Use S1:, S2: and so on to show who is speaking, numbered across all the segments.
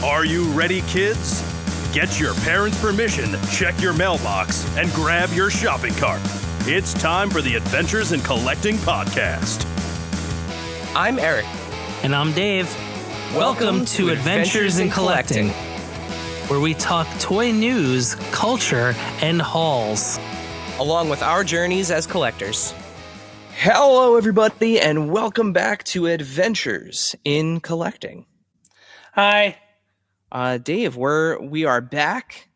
S1: Are you ready, kids? Get your parents' permission, check your mailbox, and grab your shopping cart. It's time for the Adventures in Collecting podcast.
S2: I'm Eric.
S3: And I'm Dave. Welcome to Adventures in Collecting, where we talk toy news, culture, and hauls,
S2: along with our journeys as collectors. Hello, everybody, and welcome back to Adventures in Collecting.
S3: Hi.
S2: Dave, we are back.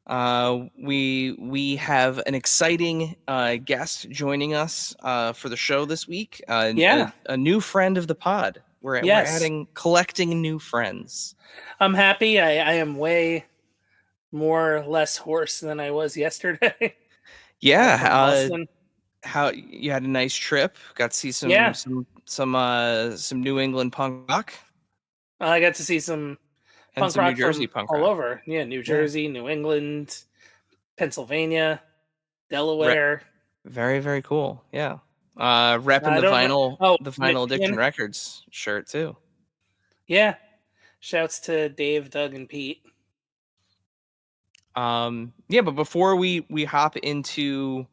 S2: We have an exciting guest joining us for the show this week. A new friend of the pod. We're adding collecting new friends.
S3: I'm happy. I am way more less hoarse than I was yesterday.
S2: Yeah. How you had a nice trip? Got to see some New England punk rock.
S3: I got to see some punk rock New Jersey punk rock all over. Yeah, New Jersey, New England, Pennsylvania, Delaware.
S2: Very, very cool. Yeah. Repping the Vinyl Addiction Records shirt too.
S3: Yeah. Shouts to Dave, Doug, and Pete.
S2: But before we hop into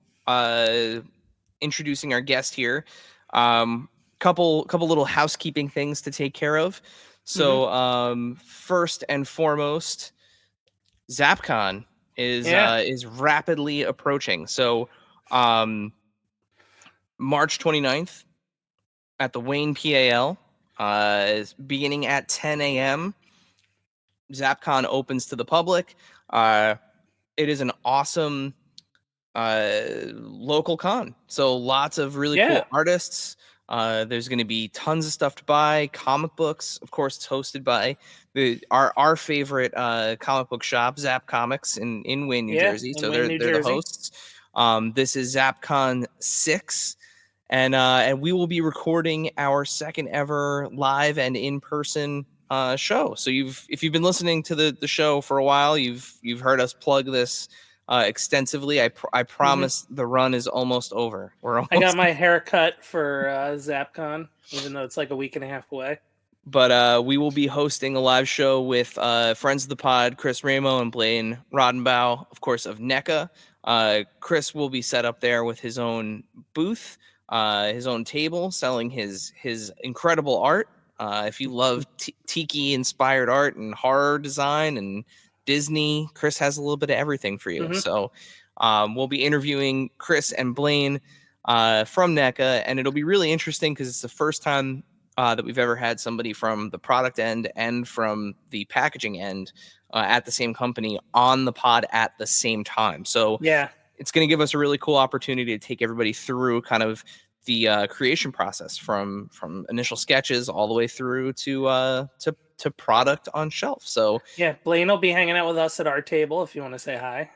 S2: introducing our guest here, couple little housekeeping things to take care of. So, first and foremost, ZapCon is rapidly approaching. So, March 29th at the Wayne PAL, is beginning at 10 a.m. ZapCon opens to the public. It is an awesome local con. So lots of really cool artists. There's going to be tons of stuff to buy, comic books. Of course, it's hosted by our favorite comic book shop, Zap Comics in Wayne, New Jersey. So they're the hosts. This is ZapCon 6, and we will be recording our second ever live and in-person show. So if you've been listening to the show for a while, you've heard us plug this extensively. I promise the run is almost over.
S3: I got my hair cut for ZapCon, even though it's like a week and a half away.
S2: But we will be hosting a live show with friends of the pod, Chris Ramo and Blaine Rodenbaugh, of course, of NECA. Chris will be set up there with his own booth, his own table, selling his incredible art. If you love tiki-inspired art and horror design and Disney, Chris has a little bit of everything for you. So we'll be interviewing Chris and Blaine from NECA, and it'll be really interesting because it's the first time that we've ever had somebody from the product end and from the packaging end at the same company on the pod at the same time. So it's going to give us a really cool opportunity to take everybody through kind of the creation process from initial sketches all the way through to product on shelf. So
S3: Blaine will be hanging out with us at our table if you want to say hi.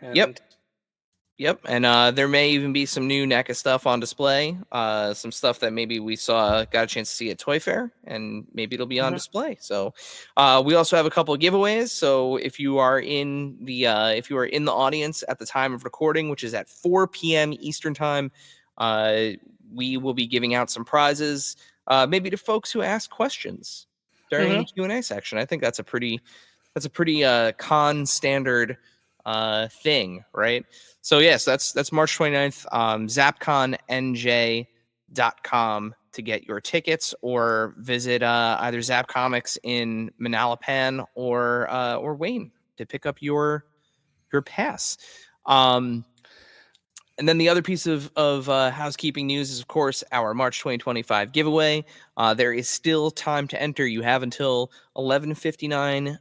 S2: Yep. And there may even be some new NECA stuff on display, some stuff that maybe we got a chance to see at Toy Fair, and maybe it'll be on display. So we also have a couple of giveaways. So if you are in the audience at the time of recording, which is at 4 p.m. Eastern time, we will be giving out some prizes, maybe to folks who ask questions during the Q&A section. I think that's a pretty con standard thing, right? So yes, that's March 29th. ZapConNJ.com to get your tickets, or visit either Zap Comics in Manalapan or Wayne to pick up your pass. And then the other piece of housekeeping news is, of course, our March 2025 giveaway. There is still time to enter. You have until 11:59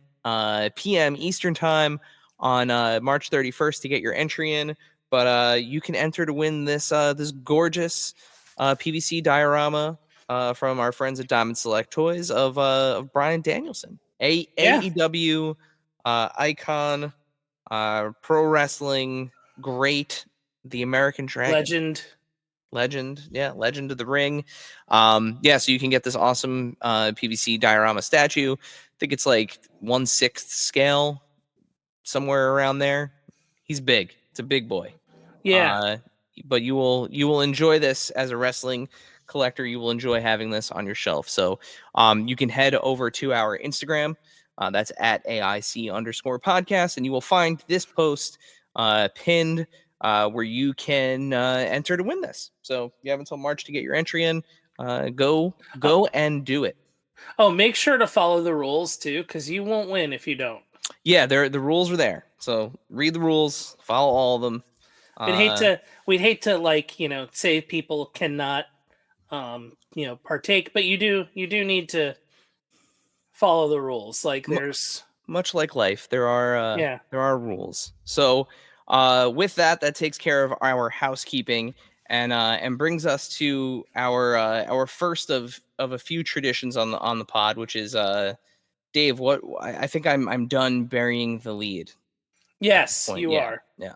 S2: p.m. Eastern time on March 31st to get your entry in. But you can enter to win this gorgeous PVC diorama from our friends at Diamond Select Toys of Bryan Danielson, AEW icon, pro wrestling great. The American Dragon. Legend of the ring. So you can get this awesome PVC diorama statue. I think it's like 1/6 scale, somewhere around there. He's big. It's a big boy. But you will enjoy this as a wrestling collector. You will enjoy having this on your shelf. So you can head over to our Instagram, That's at AIC_podcast. And you will find this post pinned where you can enter to win this. So you have until March to get your entry in. Go and do it.
S3: Oh, make sure to follow the rules too, because you won't win if you don't.
S2: Yeah, the rules are there. So read the rules, follow all of them.
S3: We'd hate to like, say people cannot partake, but you do need to follow the rules. Like there's
S2: much like life, there are rules. So with that takes care of our housekeeping and brings us to our first of a few traditions on the pod, which is Dave, what I think I'm done burying the lead.
S3: Yes, you are.
S2: Yeah.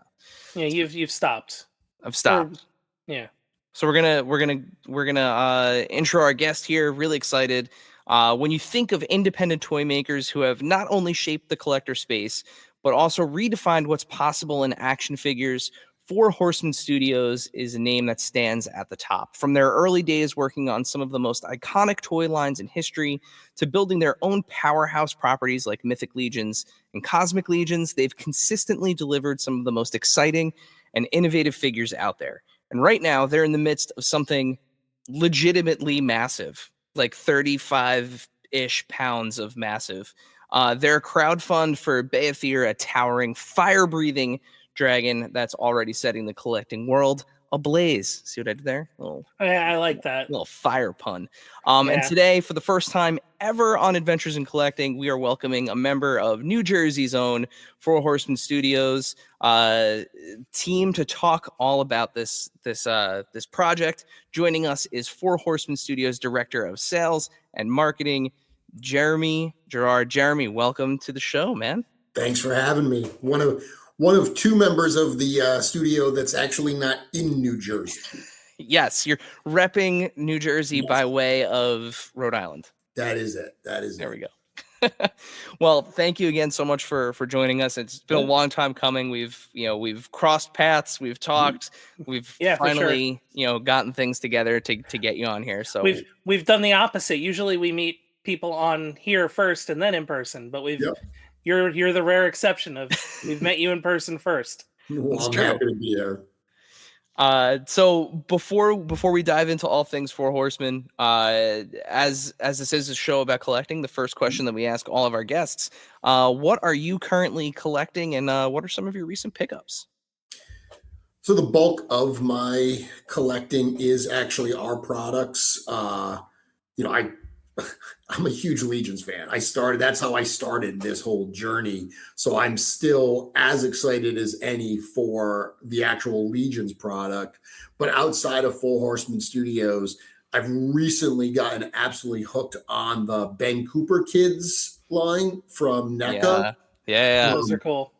S3: Yeah, you've stopped.
S2: I've stopped.
S3: Yeah.
S2: So we're gonna intro our guest here. Really excited. When you think of independent toy makers who have not only shaped the collector space, but also redefined what's possible in action figures, Four Horsemen Studios is a name that stands at the top. From their early days working on some of the most iconic toy lines in history to building their own powerhouse properties like Mythic Legions and Cosmic Legions, they've consistently delivered some of the most exciting and innovative figures out there. And right now, they're in the midst of something legitimately massive, like 35-ish pounds of massive. Their crowdfund for Beathir, a towering, fire-breathing dragon that's already setting the collecting world ablaze. See what I did there?
S3: I like that.
S2: Little fire pun. And today, for the first time ever on Adventures in Collecting, we are welcoming a member of New Jersey's own Four Horsemen Studios team to talk all about this project. Joining us is Four Horsemen Studios Director of Sales and Marketing, Girard. Jeremy, welcome to the show, man.
S4: Thanks for having me. One of two members of the studio that's actually not in New Jersey.
S2: Yes, you're repping New Jersey by way of Rhode Island.
S4: That is it.
S2: There we go. Well, thank you again so much for joining us. It's been a long time coming. We've crossed paths, we've talked, we've finally gotten things together to get you on here. So
S3: we've done the opposite. Usually we meet people on here first and then in person, but you're the rare exception of we've met you in person first.
S4: Well, I'm happy to be here.
S2: So before we dive into all things Four Horsemen, as this is a show about collecting, the first question that we ask all of our guests, what are you currently collecting, and what are some of your recent pickups?
S4: So the bulk of my collecting is actually our products. I'm a huge Legions fan. That's how I started this whole journey. So I'm still as excited as any for the actual Legions product. But outside of Four Horsemen Studios, I've recently gotten absolutely hooked on the Ben Cooper Kids line from NECA.
S2: Yeah.
S3: Those are cool.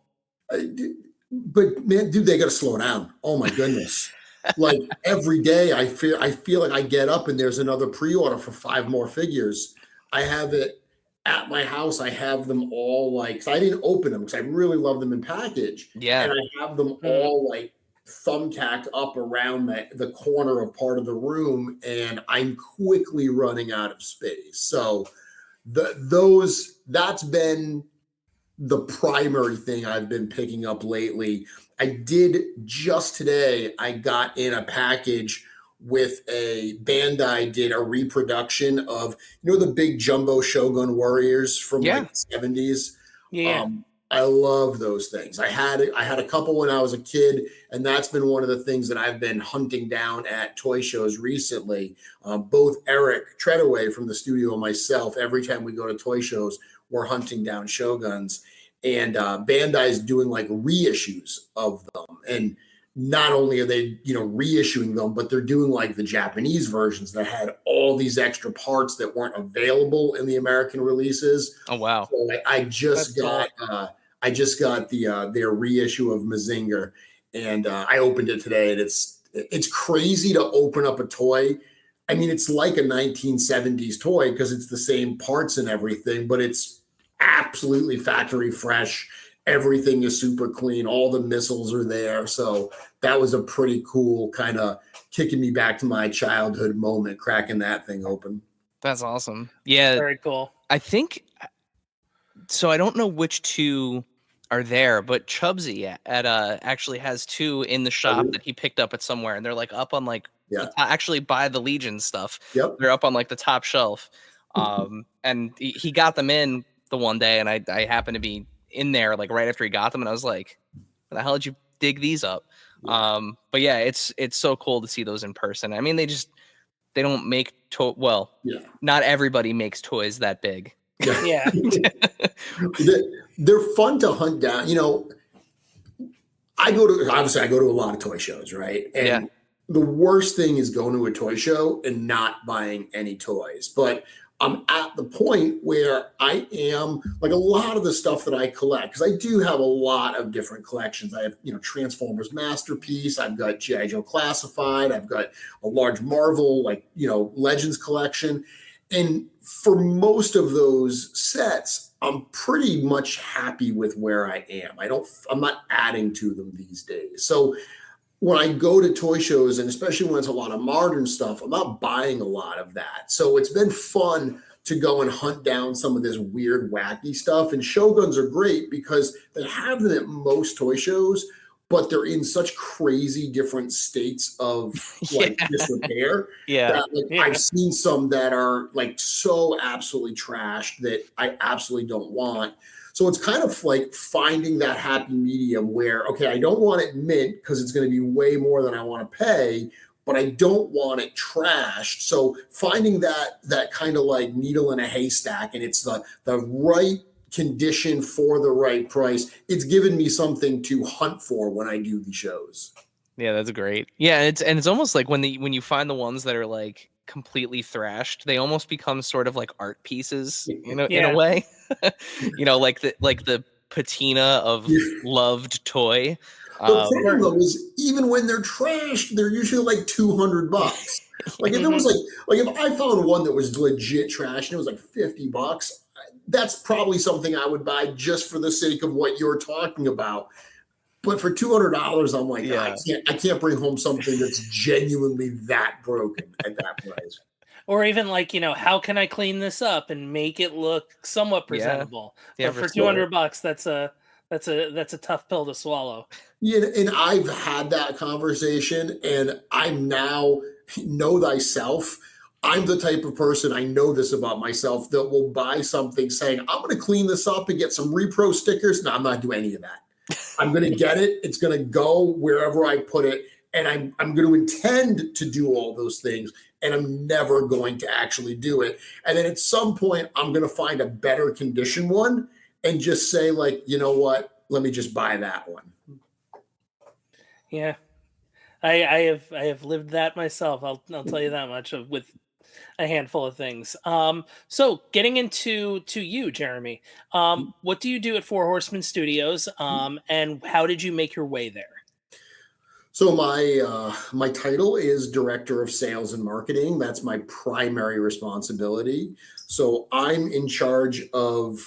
S4: But man, dude, they got to slow down. Oh my goodness. Like every day I feel like I get up and there's another pre-order for 5 more figures. I have it at my house. I have them all I didn't open them because I really love them in package.
S2: Yeah.
S4: And I have them all thumbtacked up around the corner of part of the room, and I'm quickly running out of space. So that's been the primary thing I've been picking up lately. I did just today, I got in a package with Bandai did a reproduction of, the big jumbo Shogun Warriors from the 70s.
S3: Yeah.
S4: I love those things. I had a couple when I was a kid, and that's been one of the things that I've been hunting down at toy shows recently. Both Eric Treadaway from the studio and myself, every time we go to toy shows, we're hunting down Shoguns. And Bandai is doing reissues of them. And not only are they, reissuing them, but they're doing the Japanese versions that had all these extra parts that weren't available in the American releases.
S2: Oh, wow.
S4: So I just got their reissue of Mazinger, and I opened it today, and it's crazy to open up a toy. I mean, it's like a 1970s toy because it's the same parts and everything, but it's absolutely factory fresh. Everything is super clean. All the missiles are there. So that was a pretty cool kind of kicking me back to my childhood moment, cracking that thing open.
S2: That's awesome. Yeah.
S3: Very cool.
S2: I think So I don't know which two are there, but Chubsy at actually has two in the shop that he picked up at somewhere, and they're like up on like actually by the Legion stuff.
S4: Yep.
S2: They're up on like the top shelf. And he got them in the one day, and I happened to be in there like right after he got them, and I was like, "How the hell did you dig these up?"
S4: Yeah.
S2: But yeah, it's so cool to see those in person. I mean, they don't make not everybody makes toys that big.
S3: Yeah.
S4: They're fun to hunt down. You know, I go to a lot of toy shows, right? And the worst thing is going to a toy show and not buying any toys. But I'm at the point where I am like a lot of the stuff that I collect, because I do have a lot of different collections. I have, Transformers Masterpiece. I've got G.I. Joe Classified. I've got a large Marvel, Legends collection. And for most of those sets, I'm pretty much happy with where I am. I'm not adding to them these days. So when I go to toy shows, and especially when it's a lot of modern stuff, I'm not buying a lot of that. So it's been fun to go and hunt down some of this weird, wacky stuff. And Shoguns are great because they have them at most toy shows, but they're in such crazy different states of disrepair. I've seen some that are like so absolutely trashed that I absolutely don't want. So it's kind of like finding that happy medium where, okay, I don't want it mint because it's going to be way more than I want to pay, but I don't want it trashed. So finding that kind of like needle in a haystack, and it's the right condition for the right price. It's given me something to hunt for when I do the shows.
S2: Yeah, that's great. Yeah, it's almost like when you find the ones that are like completely thrashed, they almost become sort of like art pieces, in a way. Like the patina of loved toy.
S4: The problem though is even when they're trashed, they're usually like $200. Like if it was like if I found one that was legit trash and it was like $50, that's probably something I would buy just for the sake of what you're talking about. But for $200, I'm like, I can't bring home something that's genuinely that broken at that price.
S3: Or even like, how can I clean this up and make it look somewhat presentable? But for $200, that's a tough pill to swallow.
S4: Yeah, and I've had that conversation, and I now know thyself. I'm the type of person, I know this about myself, that will buy something saying, I'm going to clean this up and get some repro stickers. No, I'm not doing any of that. I'm going to get it. It's going to go wherever I put it. And I'm going to intend to do all those things. And I'm never going to actually do it. And then at some point, I'm going to find a better condition one and just say, like, you know what? Let me just buy that one.
S3: Yeah. I have lived that myself. I'll tell you that much with a handful of things. So getting into you, Jeremy, what do you do at Four Horsemen Studios? And how did you make your way there?
S4: So my title is Director of Sales and Marketing. That's my primary responsibility. So I'm in charge of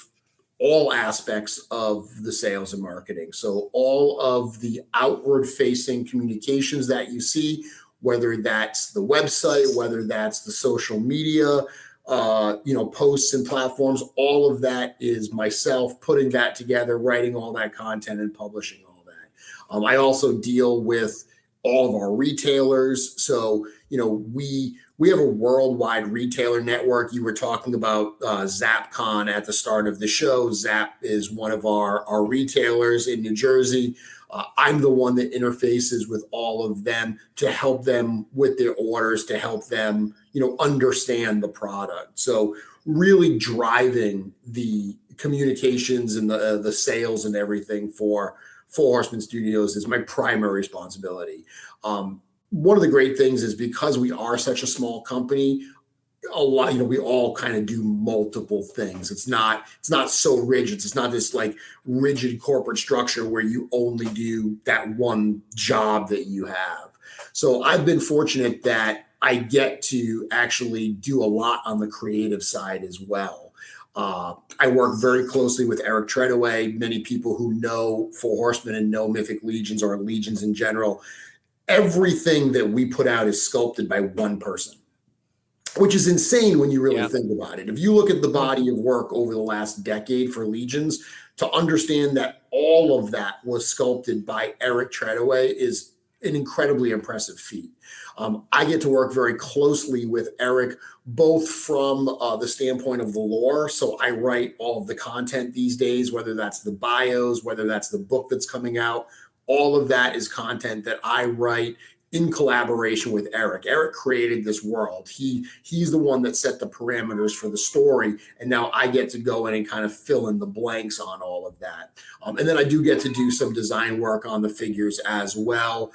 S4: all aspects of the sales and marketing. So all of the outward facing communications that you see, whether that's the website, whether that's the social media, posts and platforms, all of that is myself putting that together, writing all that content and publishing all that. I also deal with all of our retailers. So, we have a worldwide retailer network. You were talking about ZapCon at the start of the show. Zap is one of our retailers in New Jersey. I'm the one that interfaces with all of them to help them with their orders, to help them, understand the product. So really driving the communications and the sales and everything for Four Horsemen Studios is my primary responsibility. One of the great things is because we are such a small company, a lot, we all kind of do multiple things. It's not so rigid. It's not this like rigid corporate structure where you only do that one job that you have. So I've been fortunate that I get to actually do a lot on the creative side as well. I work very closely with Eric Treadaway. Many people who know Four Horsemen and know Mythic Legions or Legions in general, everything that we put out is sculpted by one person. which is insane when you really
S2: Yeah.
S4: think about it. If you look at the body of work over the last decade for Legions, to understand that all of that was sculpted by Eric Treadaway is an incredibly impressive feat. I get to work very closely with Eric, both from the standpoint of the lore. So I write all of the content these days, whether that's the bios, whether that's the book that's coming out. All of that is content that I write in collaboration with Eric. Eric created this world. He's the one that set the parameters for the story, and now I get to go in and kind of fill in the blanks on all of that. And then I do get to do some design work on the figures as well.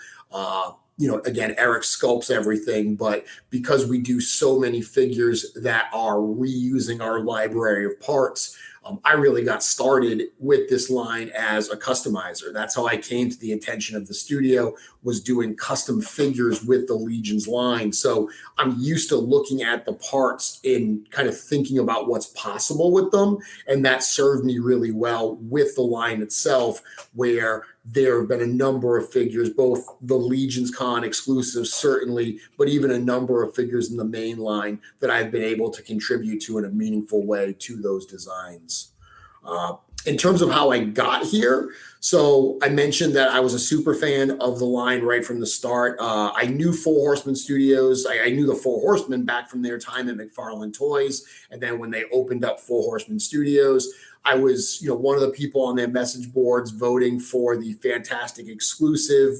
S4: Again, Eric sculpts everything, but because we do so many figures that are reusing our library of parts, I really got started with this line as a customizer. That's how I came to the attention of the studio, was doing custom figures with the Legions line. So I'm used to looking at the parts and kind of thinking about what's possible with them. And that served me really well with the line itself, where there have been a number of figures, both the Legions Con exclusives, certainly, but even a number of figures in the main line that I've been able to contribute to in a meaningful way to those designs. In terms of how I got here, so I mentioned that I was a super fan of the line right from the start. I knew Four Horsemen Studios. I knew the Four Horsemen back from their time at McFarlane Toys. And then when they opened up Four Horsemen Studios, I was, one of the people on their message boards voting for the Fantastic exclusive,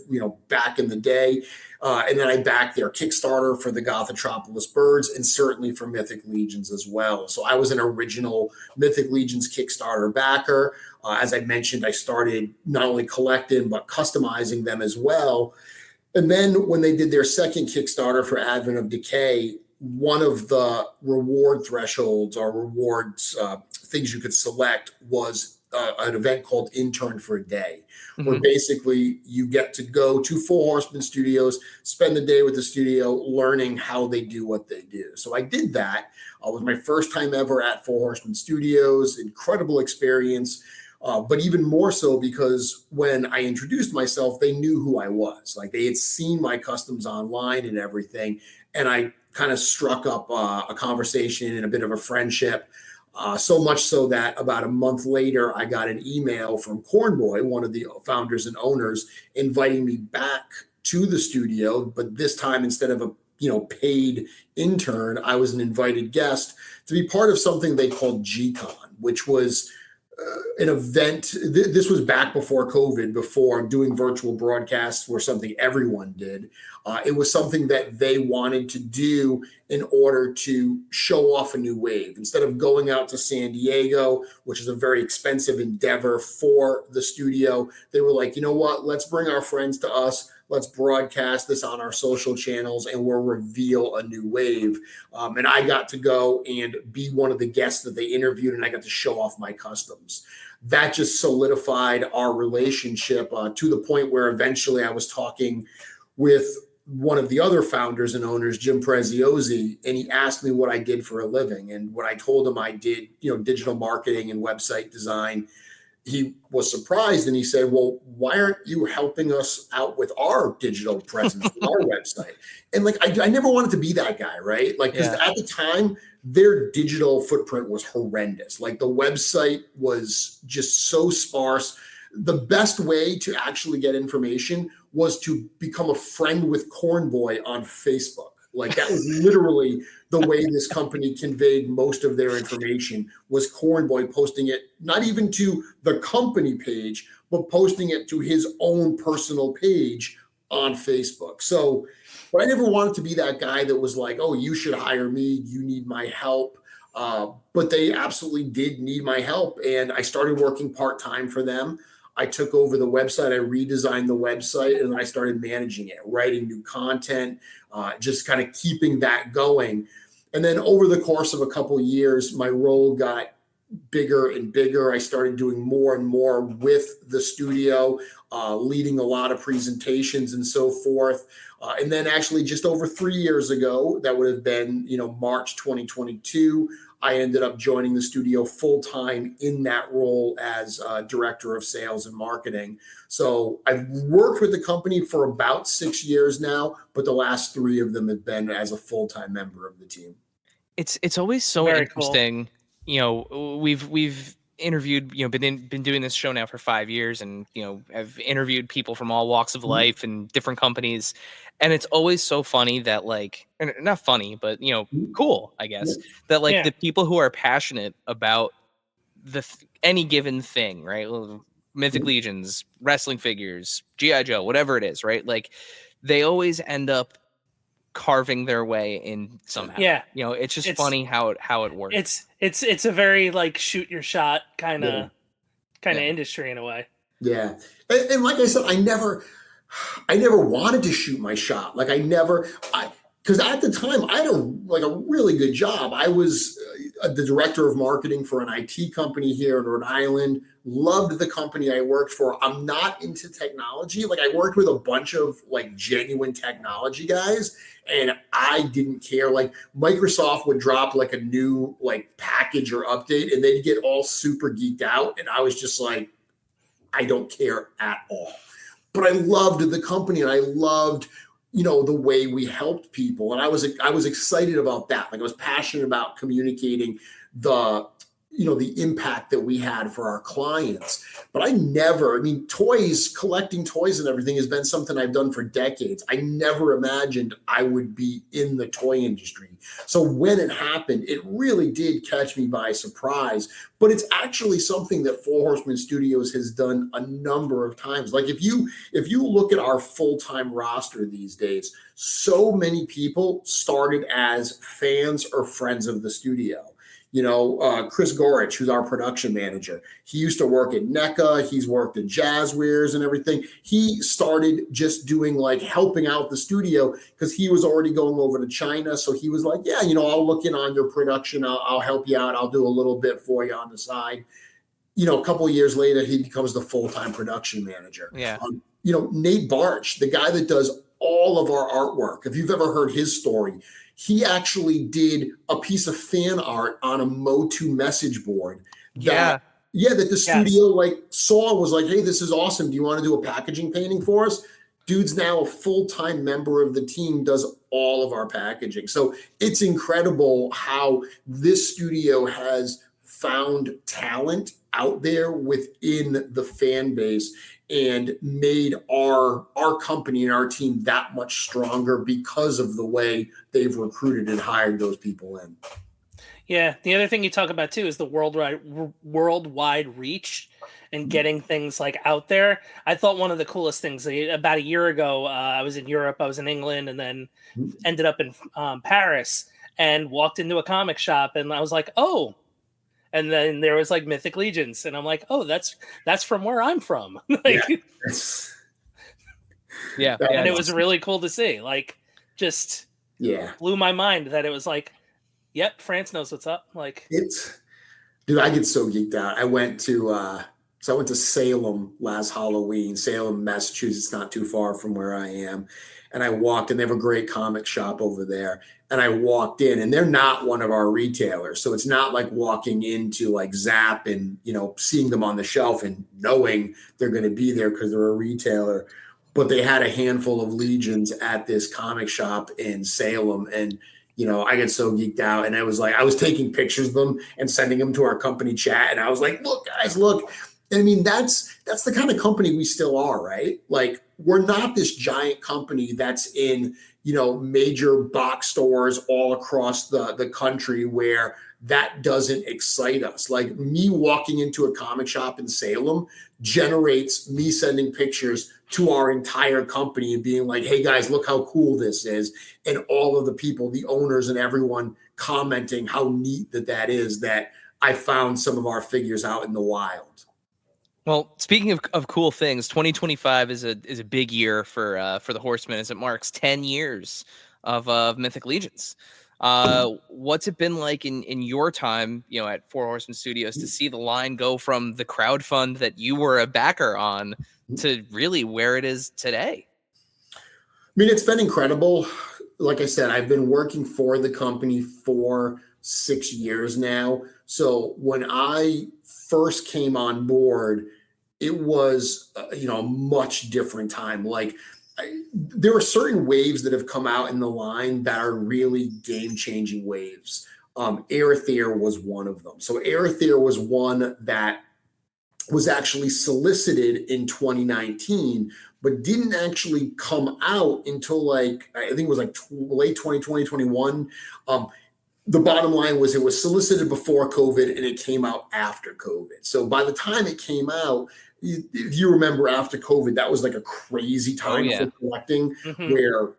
S4: back in the day. And then I backed their Kickstarter for the Gothotropolis Birds, and certainly for Mythic Legions as well. So I was an original Mythic Legions Kickstarter backer. As I mentioned, I started not only collecting, but customizing them as well. And then when they did their second Kickstarter for Advent of Decay, one of the reward thresholds or rewards things you could select was an event called Intern for a Day, where basically you get to go to Four Horsemen Studios, spend the day with the studio, learning how they do what they do. So I did that. It was my first time ever at Four Horsemen Studios, incredible experience. But even more so because when I introduced myself, they knew who I was. Like, they had seen my customs online and everything. And I kind of struck up a conversation and a bit of a friendship. So much so that about a month later, I got an email from Cornboy, one of the founders and owners, inviting me back to the studio. But this time, instead of a paid intern, I was an invited guest to be part of something they called G-Con, which was an event. This was back before COVID, before doing virtual broadcasts were something everyone did. It was something that they wanted to do in order to show off a new wave. Instead of going out to San Diego, which is a very expensive endeavor for the studio, they were like, you know what, let's bring our friends to us. Let's broadcast this on our social channels and we'll reveal a new wave. And I got to go and be one of the guests that they interviewed, and I got to show off my customs. That just solidified our relationship to the point where eventually I was talking with one of the other founders and owners, Jim Preziosi, and he asked me what I did for a living. And when I told him I did, digital marketing and website design, he was surprised, and he said, well, why aren't you helping us out with our digital presence, with our website? And I never wanted to be that guy, right? Because at the time, their digital footprint was horrendous. The website was just so sparse. The best way to actually get information was to become a friend with Cornboy on Facebook. That was literally the way this company conveyed most of their information, was Cornboy posting it, not even to the company page, but posting it to his own personal page on Facebook. So, but I never wanted to be that guy that was like, oh, you should hire me, you need my help. But they absolutely did need my help. And I started working part-time for them. I took over the website, I redesigned the website, and I started managing it, writing new content, just kind of keeping that going. And then over the course of a couple of years, my role got bigger and bigger. I started doing more and more with the studio, leading a lot of presentations and so forth. And then actually just over 3 years ago, that would have been, March 2022, I ended up joining the studio full-time in that role as director of sales and marketing. So I've worked with the company for about 6 years now, but the last 3 of them have been as a full-time member of the team.
S2: It's always so
S3: Very cool.
S2: interesting. We've interviewed, been doing this show now for 5 years, and I've interviewed people from all walks of life and different companies, and it's always so funny that not funny, but cool, I guess, that
S3: Yeah.
S2: the people who are passionate about any given thing, right? Mythic Legions, wrestling figures, GI Joe, whatever it is, right? Like they always end up carving their way in somehow.
S3: Yeah.
S2: It's just funny how it works.
S3: It's a very like shoot your shot kind of
S2: Yeah.
S3: industry in a way.
S4: Yeah. And like I said, I never wanted to shoot my shot. Like because at the time I had a really good job. I was the director of marketing for an IT company here in Rhode Island. Loved the company I worked for. I'm not into technology. Like I worked with a bunch of like genuine technology guys, and I didn't care. Like Microsoft would drop like a new like package or update, and they'd get all super geeked out, and I was just like, I don't care at all. But I loved the company, and I loved the way we helped people, and I was excited about that. Like I was passionate about communicating the impact that we had for our clients. But collecting toys and everything has been something I've done for decades. I never imagined I would be in the toy industry. So when it happened, it really did catch me by surprise. But it's actually something that Four Horsemen Studios has done a number of times. Like if you look at our full-time roster these days, so many people started as fans or friends of the studio. Chris Gorich, who's our production manager, he used to work at NECA. He's worked at Jazzwares and everything. He started just doing helping out the studio because he was already going over to China. So he was like, yeah, I'll look in on your production. I'll help you out. I'll do a little bit for you on the side. A couple of years later, he becomes the full-time production manager.
S2: Yeah.
S4: Nate Barch, the guy that does all of our artwork. If you've ever heard his story, he actually did a piece of fan art on a Motu message board that the studio saw, was like, hey, this is awesome. Do you want to do a packaging painting for us? Dude's now a full-time member of the team, does all of our packaging. So it's incredible how this studio has found talent out there within the fan base and made our company and our team that much stronger because of the way they've recruited and hired those people in.
S3: Yeah. The other thing you talk about too is the worldwide reach and getting things out there. I thought one of the coolest things about a year ago, I was in Europe, I was in England, and then ended up in Paris and walked into a comic shop, and I was like, oh. And then there was Mythic Legions, and I'm like, oh, that's from where I'm from.
S2: Yeah.
S3: And it was really cool to see. Blew my mind that it was yep, France knows what's up.
S4: Dude, I get so geeked out. I went to Salem last Halloween, Salem, Massachusetts, not too far from where I am. And I walked, and they have a great comic shop over there. And I walked in, and they're not one of our retailers. So it's not like walking into Zap and, seeing them on the shelf and knowing they're going to be there because they're a retailer. But they had a handful of Legions at this comic shop in Salem. And, I get so geeked out. And I was taking pictures of them and sending them to our company chat. And I was like, look, guys, look. I mean, that's the kind of company we still are, right? We're not this giant company that's in, major box stores all across the country where that doesn't excite us. Me walking into a comic shop in Salem generates me sending pictures to our entire company and being like, hey guys, look how cool this is. And all of the people, the owners and everyone commenting how neat that is, that I found some of our figures out in the wild.
S2: Well, speaking of cool things, 2025 is a big year for the Horsemen, as it marks 10 years of Mythic Legions. What's it been like in your time, at Four Horsemen Studios, to see the line go from the crowdfund that you were a backer on to really where it is today?
S4: I mean, it's been incredible. Like I said, I've been working for the company for 6 years now. So when I first came on board, it was a much different time. There are certain waves that have come out in the line that are really game-changing waves. Aerothere was one of them. So Aerothere was one that was actually solicited in 2019, but didn't actually come out until like, I think it was like late 2020, 21. The bottom line was it was solicited before COVID and it came out after COVID. So by the time it came out, if you remember after COVID, that was like a crazy time for collecting where,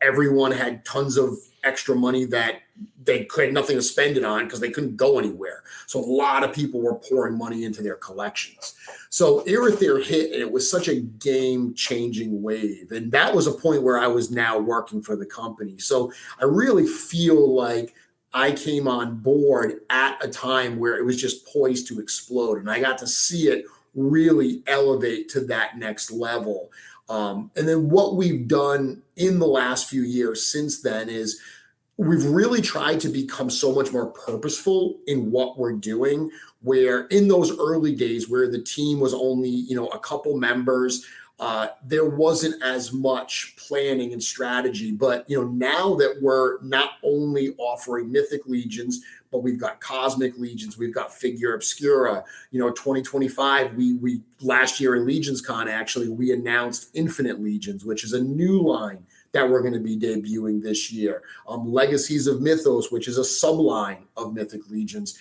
S4: everyone had tons of extra money that they had nothing to spend it on because they couldn't go anywhere. So a lot of people were pouring money into their collections. So Aerothere hit, and it was such a game-changing wave. And that was a point where I was now working for the company. So I really feel like I came on board at a time where it was just poised to explode. And I got to see it really elevate to that next level. And then what we've done in the last few years since then is we've really tried to become so much more purposeful in what we're doing, where in those early days where the team was only, a couple members, there wasn't as much planning and strategy. But, now that we're not only offering Mythic Legions, but we've got Cosmic Legions, we've got Figure Obscura, 2025, we last year in Legions Con, actually, we announced Infinite Legions, which is a new line that we're going to be debuting this year. Legacies of Mythos, which is a subline of Mythic Legions.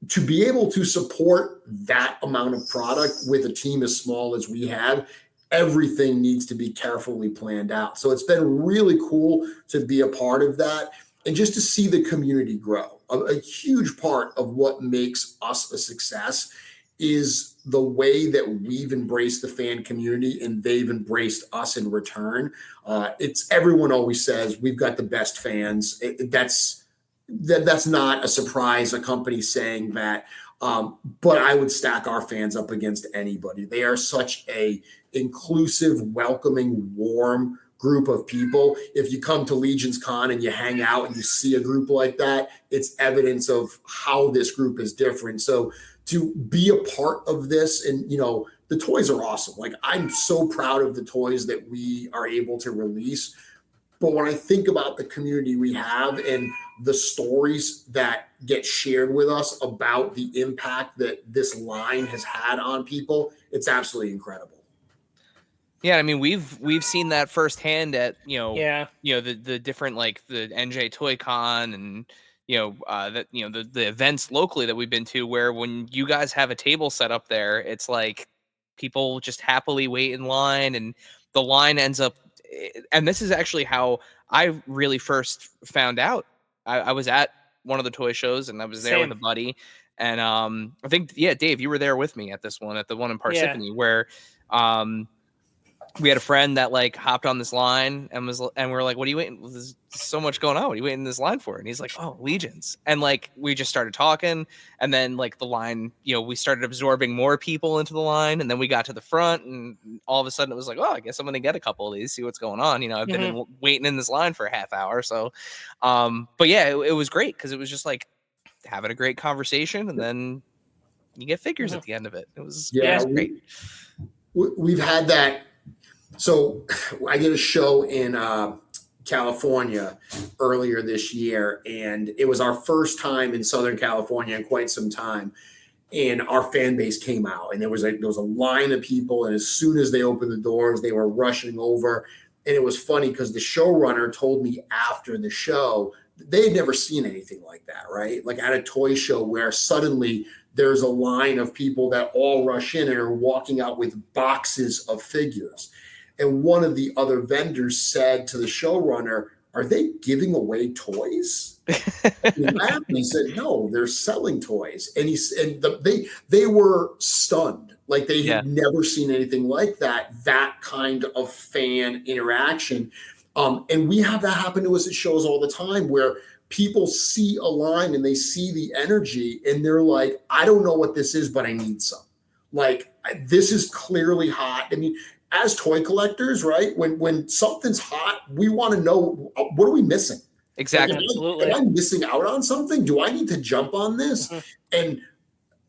S4: To be able to support that amount of product with a team as small as we have, everything needs to be carefully planned out. So it's been really cool to be a part of that and just to see the community grow. A huge part of what makes us a success is the way that we've embraced the fan community and they've embraced us in return. It's everyone always says we've got the best fans. That's not a surprise, a company saying that. But I would stack our fans up against anybody. They are such a inclusive, welcoming, warm group of people. If you come to Legions Con and you hang out and you see a group like that, it's evidence of how this group is different. So to be a part of this, and the toys are awesome. Like, I'm so proud of the toys that we are able to release. But when I think about the community we have and the stories that get shared with us about the impact that this line has had on people, it's absolutely incredible.
S2: Yeah, I mean, we've seen that firsthand at the different, like the NJ Toy Con and the events locally that we've been to, where when you guys have a table set up there, it's like people just happily wait in line, and the line ends up. And this is actually how I really first found out. I was at one of the toy shows, and I was there with a buddy, and I think Dave, you were there with me at this one, at the one in Parsippany, where we had a friend that like hopped on this line and we're like, what are you waiting? There's so much going on. What are you waiting in this line for? And he's like, oh, Legions. And like, we just started talking, and then like the line, we started absorbing more people into the line, and then we got to the front, and all of a sudden it was like, oh, I guess I'm going to get a couple of these, see what's going on. I've been waiting in this line for a half hour. So, but yeah, it was great. 'Cause it was just like having a great conversation, and then you get figures at the end of it. It was great.
S4: We've had that. So I did a show in California earlier this year, and it was our first time in Southern California in quite some time. And our fan base came out, and there was a line of people. And as soon as they opened the doors, they were rushing over. And it was funny because the showrunner told me after the show, they had never seen anything like that, right? Like at a toy show where suddenly there's a line of people that all rush in and are walking out with boxes of figures. And one of the other vendors said to the showrunner, are they giving away toys? He laughed and he said, no, they're selling toys. And they were stunned. Like they had never seen anything like that kind of fan interaction. And we have that happen to us at shows all the time, where people see a line and they see the energy and they're like, I don't know what this is, but I need some. Like, this is clearly hot. I mean, as toy collectors, right? When something's hot, we want to know, what are we missing?
S2: Exactly.
S3: Absolutely.
S4: Am I missing out on something? Do I need to jump on this? And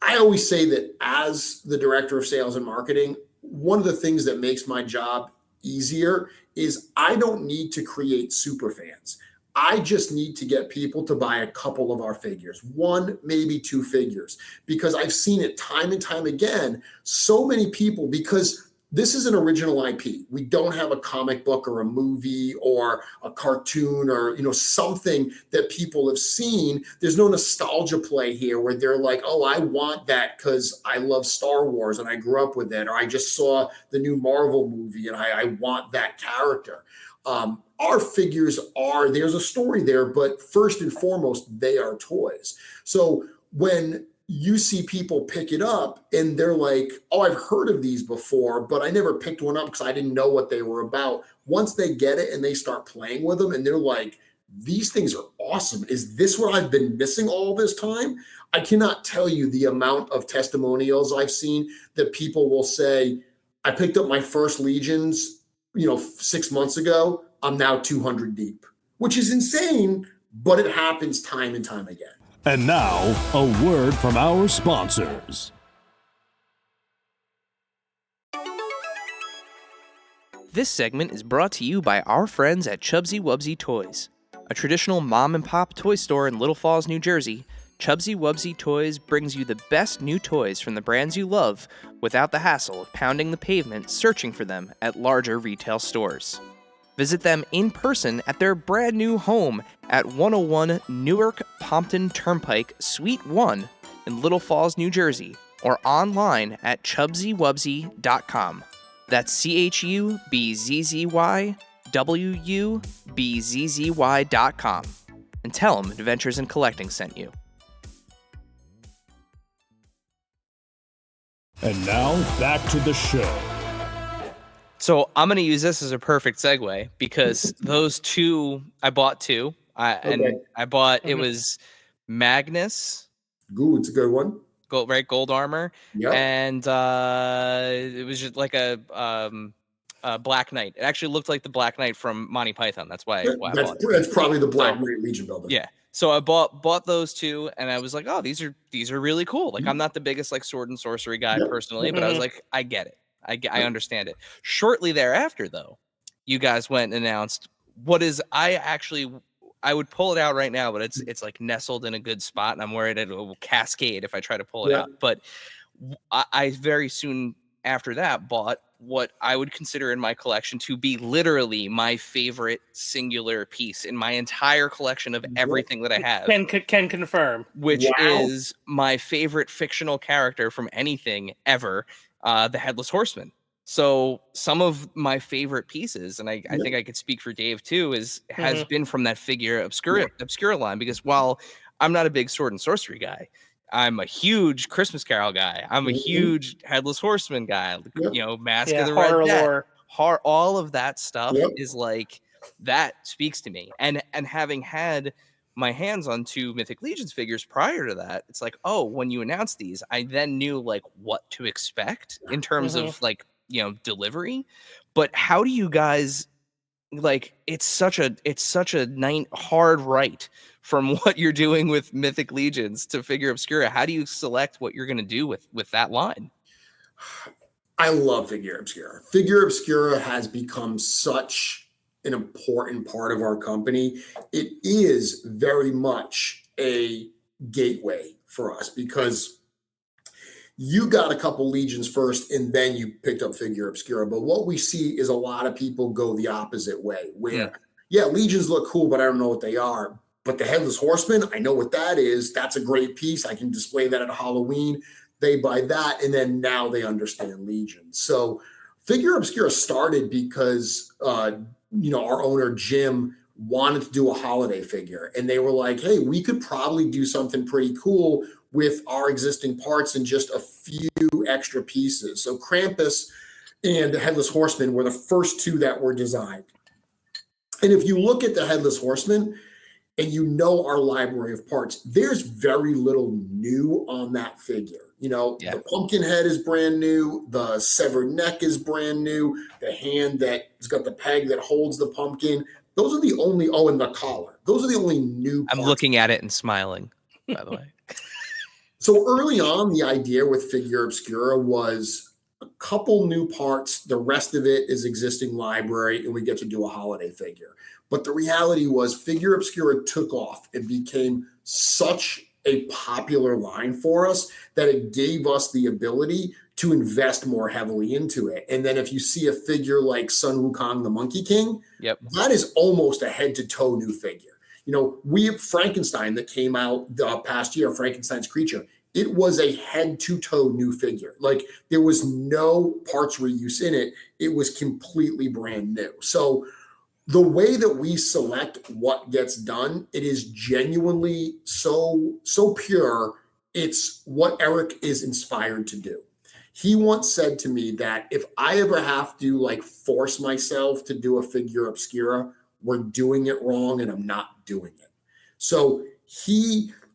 S4: I always say that as the director of sales and marketing, one of the things that makes my job easier is I don't need to create super fans. I just need to get people to buy a couple of our figures, 1, maybe 2 figures, because I've seen it time and time again. So many people, because this is an original IP. We don't have a comic book or a movie or a cartoon or, something that people have seen. There's no nostalgia play here where they're like, oh, I want that because I love Star Wars and I grew up with it, or I just saw the new Marvel movie and I want that character. Our figures there's a story there, but first and foremost, they are toys. So when you see people pick it up and they're like, oh, I've heard of these before, but I never picked one up because I didn't know what they were about. Once they get it and they start playing with them and they're like, these things are awesome. Is this what I've been missing all this time? I cannot tell you the amount of testimonials I've seen that people will say, I picked up my first Legions, 6 months ago. I'm now 200 deep, which is insane, but it happens time and time again.
S1: And now, a word from our sponsors.
S2: This segment is brought to you by our friends at Chubsy Wubsy Toys. A traditional mom-and-pop toy store in Little Falls, New Jersey, Chubsy Wubsy Toys brings you the best new toys from the brands you love without the hassle of pounding the pavement searching for them at larger retail stores. Visit them in person at their brand new home at 101 Newark Pompton Turnpike, Suite 1 in Little Falls, New Jersey, or online at chubsywubsy.com. That's CHUBZZYWUBZZY.com. And tell them Adventures in Collecting sent you.
S1: And now, back to the show.
S2: So I'm going to use this as a perfect segue because those two, I bought two. And I bought, it was Magnus.
S4: Ooh, it's a good one.
S2: Gold armor.
S4: Yep.
S2: And it was just like a Black Knight. It actually looked like the Black Knight from Monty Python. That's why I bought it.
S4: That's probably the Black Knight Legion builder.
S2: Yeah. So I bought those two, and I was like, oh, these are really cool. Like, I'm not the biggest like sword and sorcery guy personally, but I was like, I get it. I understand it. Shortly thereafter, though, you guys went and announced what is I would pull it out right now, but it's like nestled in a good spot, and I'm worried it will cascade if I try to pull it out. But I very soon after that bought what I would consider in my collection to be literally my favorite singular piece in my entire collection of everything that I have.
S3: Can confirm.
S2: Which is my favorite fictional character from anything ever, the Headless Horseman. So some of my favorite pieces, and I think I could speak for Dave too, has been from that figure obscura line, because while I'm not a big sword and sorcery guy, I'm a huge Christmas Carol guy. I'm a huge Headless Horseman guy. Mask of the Red Death. All of that stuff is like, that speaks to me. And having had my hands on 2 Mythic Legions figures prior to that, it's like, oh, when you announced these, I then knew like what to expect in terms of like, delivery. But how do you guys, like, it's such a hard right from what you're doing with Mythic Legions to Figure Obscura. How do you select what you're going to do with that line?
S4: I love Figure Obscura. Figure Obscura has become such an important part of our company. It is very much a gateway for us because you got a couple Legions first and then you picked up Figure Obscura. But what we see is a lot of people go the opposite way where, Legions look cool, but I don't know what they are. But the Headless Horseman, I know what that is. That's a great piece. I can display that at Halloween. They buy that, and then now they understand Legion. So Figure Obscura started because, our owner, Jim, wanted to do a holiday figure. And they were like, hey, we could probably do something pretty cool with our existing parts and just a few extra pieces. So Krampus and the Headless Horseman were the first 2 that were designed. And if you look at the Headless Horseman, and our library of parts, there's very little new on that figure. The pumpkin head is brand new. The severed neck is brand new. The hand that has got the peg that holds the pumpkin. Those are the only, and the collar. Those are the only new parts.
S2: I'm looking at it and smiling, by the way.
S4: So early on, the idea with Figure Obscura was a couple new parts. The rest of it is existing library, and we get to do a holiday figure. But the reality was Figure Obscura took off and became such a popular line for us that it gave us the ability to invest more heavily into it. And then if you see a figure like Sun Wukong, the Monkey King, that is almost a head to toe new figure. You know, we have Frankenstein that came out the past year, Frankenstein's creature. It was a head to toe new figure. Like there was no parts reuse in it. It was completely brand new. So the way that we select what gets done, it is genuinely so pure. It's what Eric is inspired to do. He once said to me that if I ever have to like force myself to do a Figure Obscura, we're doing it wrong and I'm not doing it. So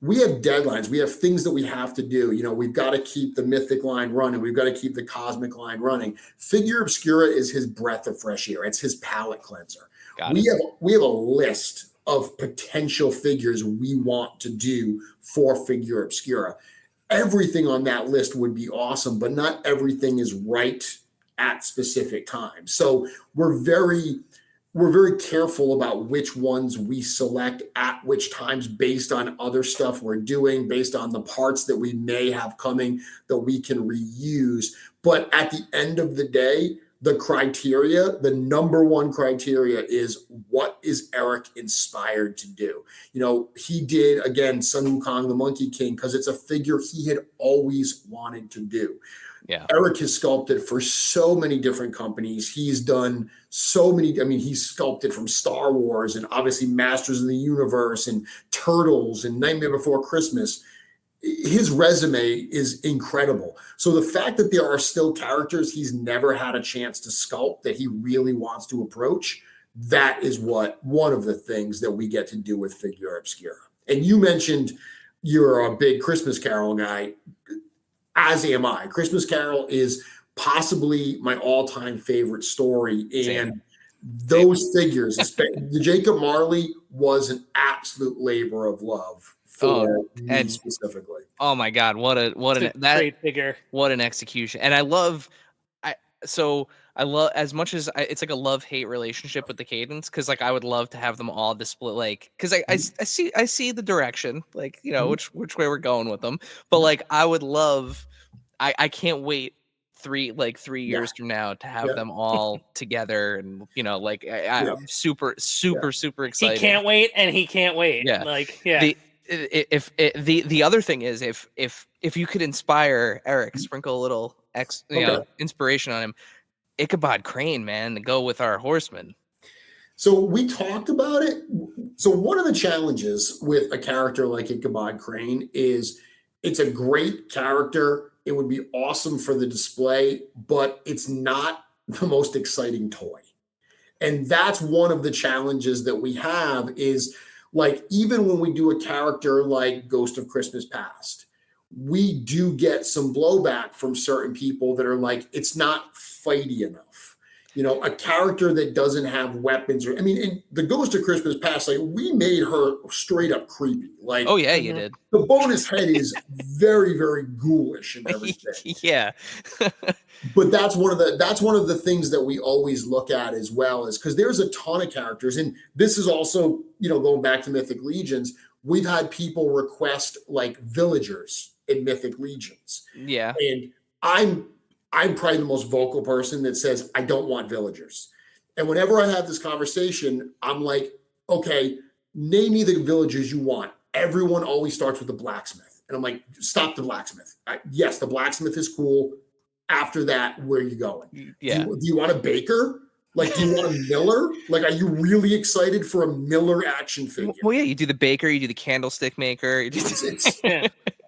S4: we have deadlines. We have things that we have to do. You know, we've got to keep the mythic line running. We've got to keep the cosmic line running. Figure Obscura is his breath of fresh air. It's his palate cleanser. We have a list of potential figures we want to do for Figure Obscura. Everything on that list would be awesome, but not everything is right at specific times. So we're very careful about which ones we select at which times based on other stuff we're doing, based on the parts that we may have coming that we can reuse. But at the end of the day, the number one criteria is what is Eric inspired to do? You know, he did, again, Sun Wukong, the Monkey King, because it's a figure he had always wanted to do. Yeah. Eric has sculpted for so many different companies. He's done so many, he's sculpted from Star Wars and obviously Masters of the Universe and Turtles and Nightmare Before Christmas. His resume is incredible. So the fact that there are still characters he's never had a chance to sculpt that he really wants to approach, that is one of the things that we get to do with Figure Obscura. And you mentioned you're a big Christmas Carol guy, as am I. Christmas Carol is possibly my all-time favorite story. And those figures, the Jacob Marley was an absolute labor of love. And specifically,
S2: oh my god, what an
S3: great figure,
S2: what an execution. And I love as much as it's like a love-hate relationship with the Cadence, because like I would love to have them all display, like because I see the direction, like, you know, which way we're going with them, but like I would love, I can't wait 3 years from now to have them all together, and you know, like I'm super excited.
S3: He can't wait, and he can't wait.
S2: The other thing is if you could inspire Eric, sprinkle a little inspiration on him, Ichabod Crane, man, to go with our Horsemen.
S4: So we talked about it. So one of the challenges with a character like Ichabod Crane is it's a great character. It would be awesome for the display, but it's not the most exciting toy. And that's one of the challenges that we have is, like, even when we do a character like Ghost of Christmas Past, we do get some blowback from certain people that are like, it's not fighty enough. You know, a character that doesn't have weapons, or in the Ghost of Christmas Past, like, we made her straight up creepy. Like,
S2: oh yeah, you did.
S4: The bonus head is very, very ghoulish and everything.
S2: Yeah.
S4: But that's one of the things that we always look at as well, is because there's a ton of characters, and this is also, you know, going back to Mythic Legions, we've had people request like villagers in Mythic Legions.
S2: Yeah.
S4: And I'm probably the most vocal person that says I don't want villagers. And whenever I have this conversation, I'm like, okay, name me the villagers you want. Everyone always starts with the blacksmith. And I'm like, stop the blacksmith. Yes, the blacksmith is cool. After that, where are you going?
S2: Yeah.
S4: Do you want a baker? Like, do you want a miller? Like, are you really excited for a miller action figure?
S2: Well, yeah, you do the baker, you do the candlestick maker.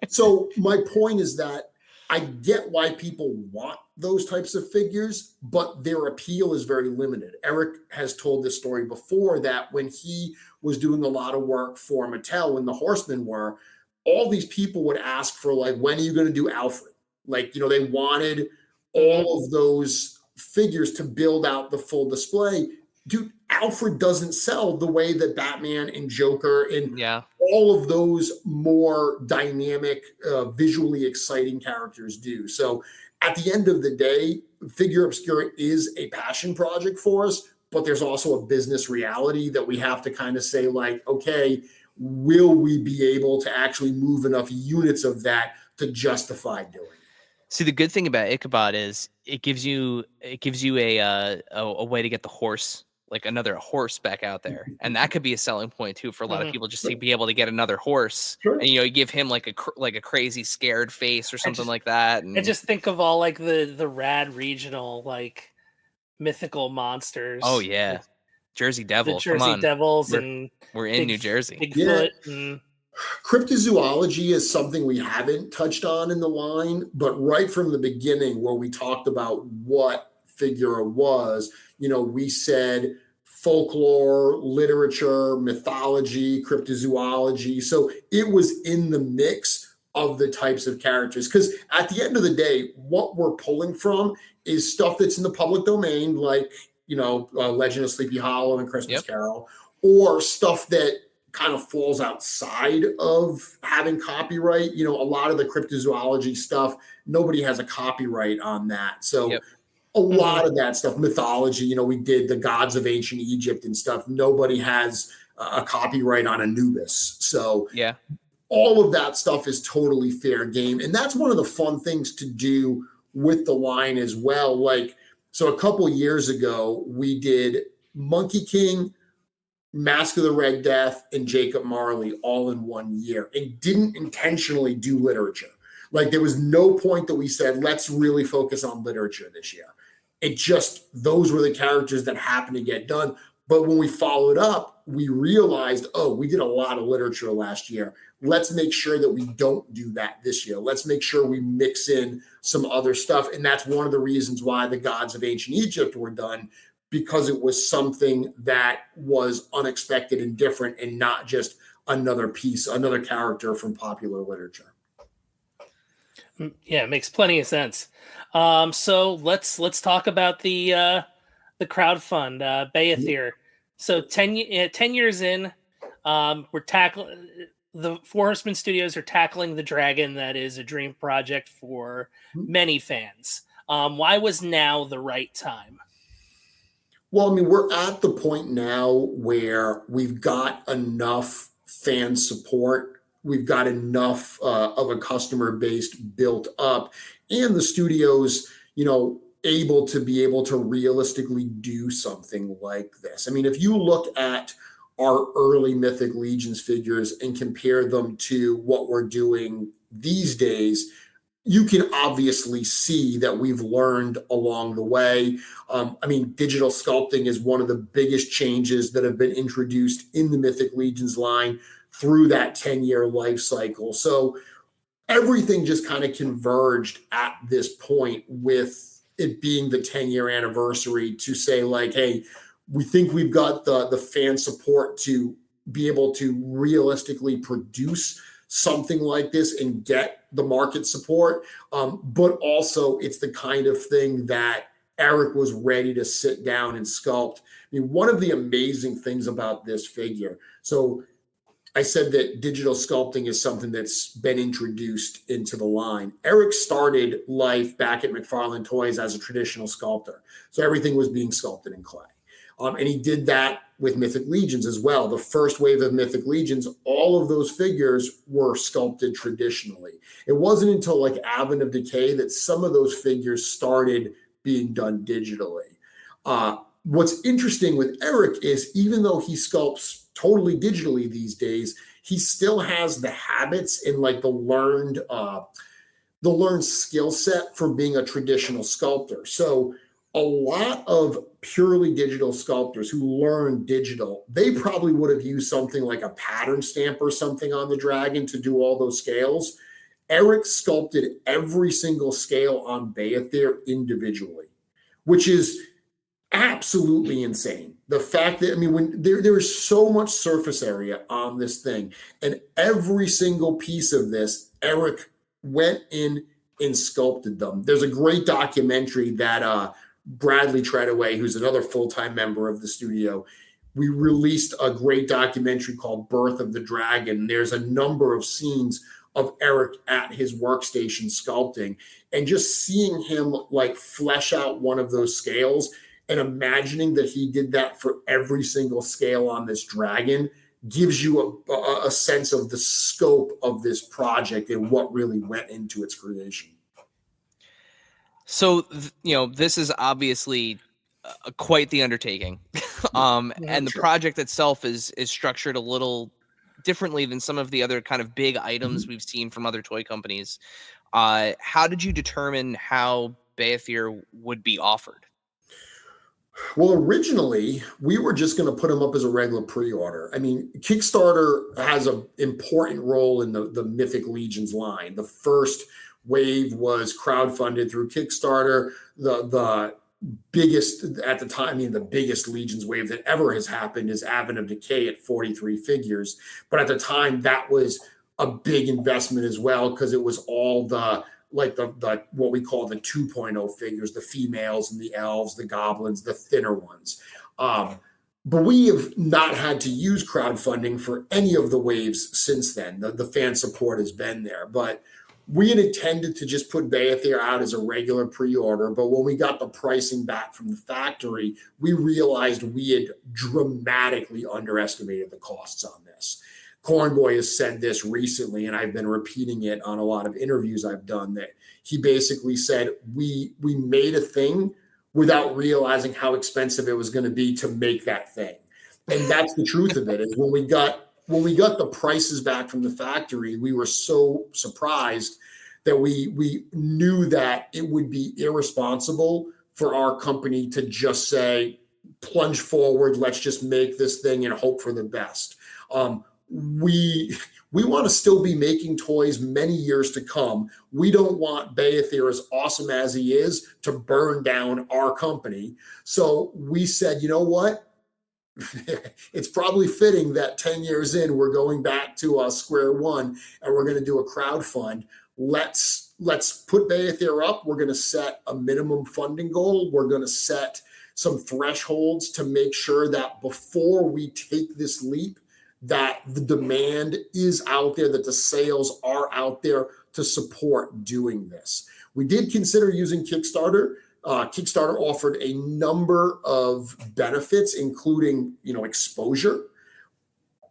S4: So my point is that I get why people want those types of figures, but their appeal is very limited. Eric has told this story before, that when he was doing a lot of work for Mattel, when the Horsemen were, all these people would ask for, like, when are you going to do Alfred? Like, you know, they wanted all of those figures to build out the full display. Dude, Alfred doesn't sell the way that Batman and Joker and
S2: Yeah.
S4: all of those more dynamic, visually exciting characters do. So at the end of the day, Figure Obscura is a passion project for us, but there's also a business reality that we have to kind of say, like, okay, will we be able to actually move enough units of that to justify doing it?
S2: See, the good thing about Ichabod is it gives you a way to get the horse, like another horse back out there, and that could be a selling point too for a lot of people, just to be able to get another horse,
S4: Sure.
S2: and you give him like a crazy scared face or something like that.
S3: And just think of all like the rad regional like mythical monsters.
S2: Oh yeah, Jersey Devil.
S3: The Jersey
S2: Come on,
S3: Devils
S2: we're,
S3: and
S2: we're in New Jersey.
S3: Bigfoot and
S4: Cryptozoology is something we haven't touched on in the line, but right from the beginning, where we talked about what Figura was, we said folklore, literature, mythology, cryptozoology. So it was in the mix of the types of characters. Because at the end of the day, what we're pulling from is stuff that's in the public domain, like, Legend of Sleepy Hollow and Christmas Carol, or stuff that kind of falls outside of having copyright. A lot of the cryptozoology stuff, nobody has a copyright on that. So a lot of that stuff, mythology, we did the gods of ancient Egypt and stuff. Nobody has a copyright on Anubis. So all of that stuff is totally fair game. And that's one of the fun things to do with the line as well. Like, so a couple years ago, we did Monkey King, Mask of the Red Death, and Jacob Marley all in 1 year, and didn't intentionally do literature. Like, there was no point that we said, let's really focus on literature this year. It just, those were the characters that happened to get done. But when we followed up, we realized, we did a lot of literature last year. Let's make sure that we don't do that this year. Let's make sure we mix in some other stuff. And that's one of the reasons why the gods of ancient Egypt were done, because it was something that was unexpected and different, and not just another character from popular literature.
S3: Yeah, it makes plenty of sense. So let's talk about the crowdfund, Beathir. So 10 years in, we're tackling the Four Horsemen Studios are tackling the dragon that is a dream project for many fans. Why was now the right time?
S4: Well, we're at the point now where we've got enough fan support. We've got enough of a customer base built up, and the studio's, able to realistically do something like this. If you look at our early Mythic Legions figures and compare them to what we're doing these days, you can obviously see that we've learned along the way. Digital sculpting is one of the biggest changes that have been introduced in the Mythic Legions line through that 10-year life cycle. So everything just kind of converged at this point, with it being the 10-year anniversary, to say, like, hey, we think we've got the fan support to be able to realistically produce something like this and get the market support. But also it's the kind of thing that Eric was ready to sit down and sculpt. One of the amazing things about this figure, so I said that digital sculpting is something that's been introduced into the line. Eric started life back at McFarlane Toys as a traditional sculptor. So everything was being sculpted in clay. And he did that with Mythic Legions as well. The first wave of Mythic Legions, all of those figures were sculpted traditionally. It wasn't until like Advent of Decay that some of those figures started being done digitally. What's interesting with Eric is, even though he sculpts totally digitally these days, he still has the habits and like the learned skill set for being a traditional sculptor. So a lot of purely digital sculptors who learn digital, they probably would have used something like a pattern stamp or something on the dragon to do all those scales. Eric sculpted every single scale on Beathir individually, which is absolutely insane. The fact that, when there is so much surface area on this thing, and every single piece of this, Eric went in and sculpted them. There's a great documentary that Bradley Treadaway, who's another full-time member of the studio, we released a great documentary called Birth of the Dragon. There's a number of scenes of Eric at his workstation sculpting, and just seeing him like flesh out one of those scales and imagining that he did that for every single scale on this dragon gives you a sense of the scope of this project and what really went into its creation.
S2: So, this is obviously quite the undertaking. And the project itself is structured a little differently than some of the other kind of big items we've seen from other toy companies. How did you determine how Beothir would be offered?
S4: Well, originally, we were just going to put them up as a regular pre-order. I mean, Kickstarter has an important role in the Mythic Legions line. The first wave was crowdfunded through Kickstarter. The biggest at the time, I mean, the biggest Legions wave that ever has happened is Advent of Decay at 43 figures. But at the time, that was a big investment as well, because it was all the what we call the 2.0 figures, the females and the elves, the goblins, the thinner ones. But we have not had to use crowdfunding for any of the waves since then. The fan support has been there. But we had intended to just put Beothir out as a regular pre-order. But when we got the pricing back from the factory, we realized we had dramatically underestimated the costs on this. Cornboy has said this recently, and I've been repeating it on a lot of interviews I've done, that he basically said we made a thing without realizing how expensive it was going to be to make that thing. And that's the truth of it, is when we got the prices back from the factory, we were so surprised that we knew that it would be irresponsible for our company to just say, plunge forward, let's just make this thing and hope for the best. We want to still be making toys many years to come. We don't want Beothir, as awesome as he is, to burn down our company. So we said, you know what? It's probably fitting that 10 years in, we're going back to square one, and we're going to do a crowdfund. Let's put Beothir up. We're going to set a minimum funding goal. We're going to set some thresholds to make sure that before we take this leap, that the demand is out there, that the sales are out there to support doing this. We did consider using Kickstarter. Kickstarter offered a number of benefits, including, exposure.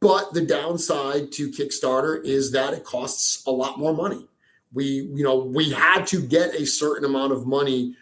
S4: But the downside to Kickstarter is that it costs a lot more money. We had to get a certain amount of money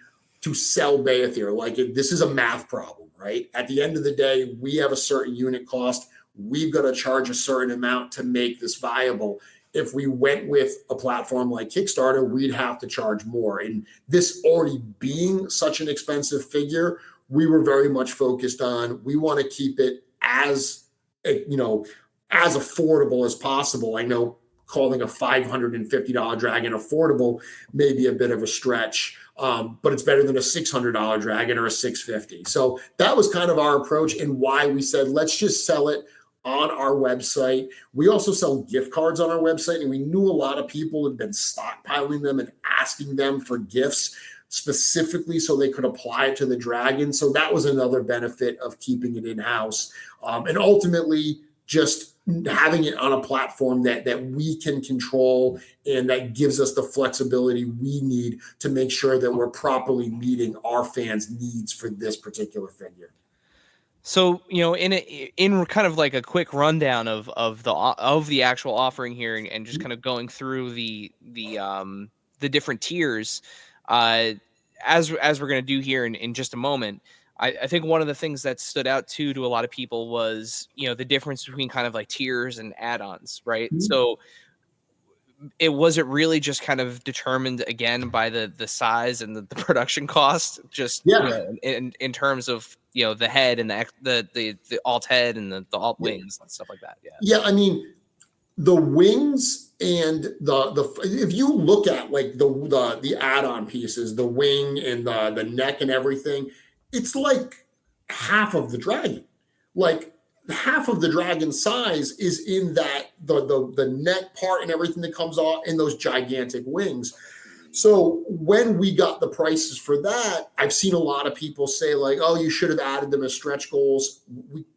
S4: to sell Beothir. This is a math problem, right? At the end of the day, we have a certain unit cost. We've got to charge a certain amount to make this viable. If we went with a platform like Kickstarter, we'd have to charge more. And this already being such an expensive figure, we were very much focused on, we want to keep it as affordable as possible. I know calling a $550 dragon affordable may be a bit of a stretch, but it's better than a $600 dragon or a $650. So that was kind of our approach, and why we said, let's just sell it on our website. We also sell gift cards on our website, and we knew a lot of people had been stockpiling them and asking them for gifts specifically so they could apply it to the dragon. So that was another benefit of keeping it in-house. And ultimately, just having it on a platform that we can control and that gives us the flexibility we need to make sure that we're properly meeting our fans' needs for this particular figure.
S2: So, in kind of like a quick rundown of the actual offering here, and just kind of going through the different tiers, as we're going to do here in just a moment, I think one of the things that stood out to a lot of people was, the difference between kind of like tiers and add-ons, right? Mm-hmm. So was it really just kind of determined again by the size and the production cost, just in terms of the head and the alt head and the alt wings and stuff like that.
S4: I mean, the wings and the if you look at like the add-on pieces, the wing and the neck and everything, it's like half of the dragon. Like half of the dragon size is in that the neck part and everything that comes off in those gigantic wings. So when we got the prices for that, I've seen a lot of people say like, oh, you should have added them as stretch goals.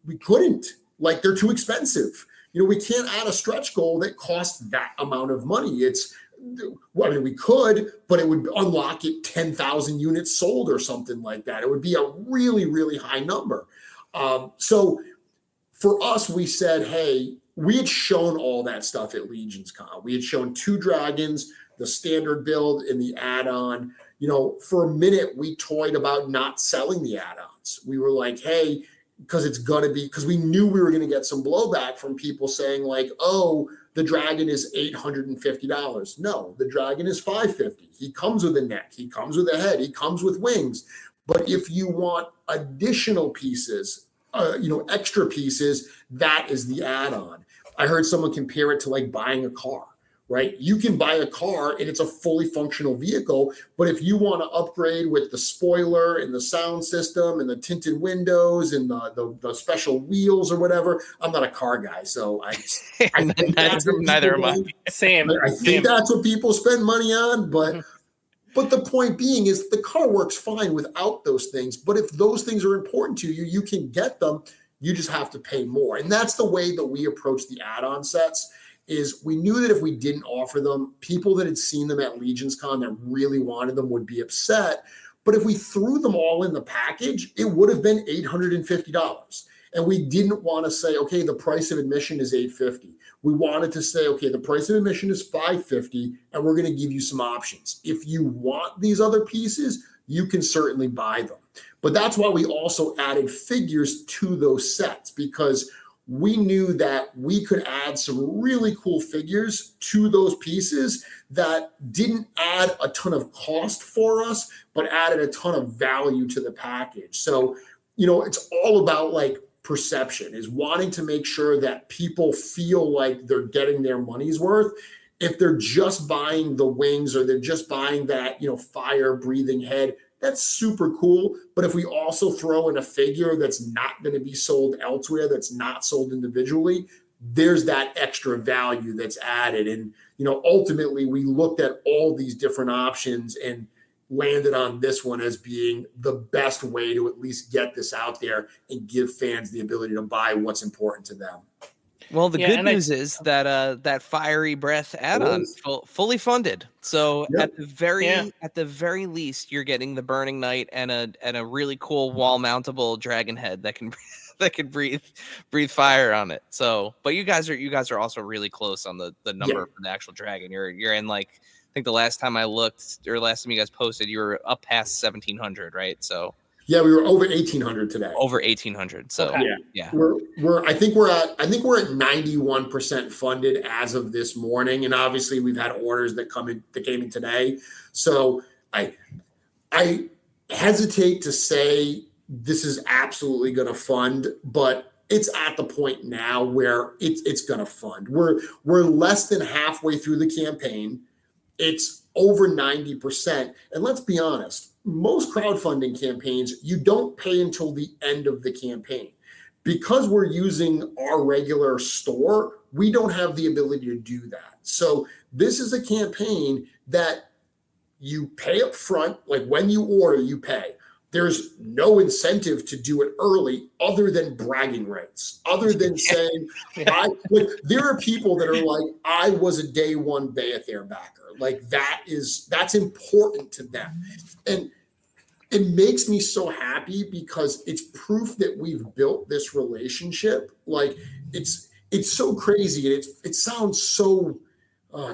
S4: We couldn't, like, they're too expensive. We can't add a stretch goal that costs that amount of money. I mean, we could, but it would unlock it 10,000 units sold or something like that. It would be a really, really high number. So for us, we said, hey, we had shown all that stuff at Legions Con. We had shown 2 dragons, the standard build and the add-on. For a minute, we toyed about not selling the add-ons. We were like, hey, because we knew we were going to get some blowback from people saying like, oh, the dragon is $850. No, the dragon is $550. He comes with a neck. He comes with a head. He comes with wings. But if you want additional pieces, extra pieces, that is the add-on. I heard someone compare it to like buying a car, right? You can buy a car and it's a fully functional vehicle, but if you want to upgrade with the spoiler and the sound system and the tinted windows and the special wheels or whatever, I'm not a car guy, so I think
S2: neither am I.
S3: Same.
S4: I think that's what people spend money on, but the point being is the car works fine without those things. But if those things are important to you, you can get them. You just have to pay more. And that's the way that we approach the add-on sets. Is we knew that if we didn't offer them, people that had seen them at Legions Con that really wanted them would be upset. But if we threw them all in the package, it would have been $850. And we didn't want to say, okay, the price of admission is $850. We wanted to say, okay, the price of admission is $550, and we're going to give you some options. If you want these other pieces, you can certainly buy them. But that's why we also added figures to those sets, because we knew that we could add some really cool figures to those pieces that didn't add a ton of cost for us, but added a ton of value to the package. So, it's all about like perception, is wanting to make sure that people feel like they're getting their money's worth. If they're just buying the wings or they're just buying that, fire breathing head, that's super cool. But if we also throw in a figure that's not going to be sold elsewhere, that's not sold individually, there's that extra value that's added. And, ultimately we looked at all these different options and landed on this one as being the best way to at least get this out there and give fans the ability to buy what's important to them.
S2: Well, the good news is that that fiery breath add-on fully funded. So
S4: Yep.
S2: at the very least, you're getting the Burning Knight and a really cool wall mountable dragon head that can breathe fire on it. So, but you guys are also really close on the number for the actual dragon. You're in like, I think the last time I looked, or last time you guys posted, you were up past 1,700, right? So.
S4: Yeah, we were over 1,800 today.
S2: Over 1,800. So
S3: okay.
S2: yeah.
S4: I think we're at 91% funded as of this morning, and obviously we've had orders that came in today. So I hesitate to say this is absolutely going to fund, but it's at the point now where it's going to fund. We're less than halfway through the campaign. It's over 90%, and let's be honest. Most crowdfunding campaigns, you don't pay until the end of the campaign. Because we're using our regular store, we don't have the ability to do that. So this is a campaign that you pay up front, like when you order, you pay. There's no incentive to do it early other than bragging rights, other than saying, there are people that are like, I was a day one Bayathair backer. Like that's important to them. And it makes me so happy because it's proof that we've built this relationship. Like it's so crazy. And it sounds so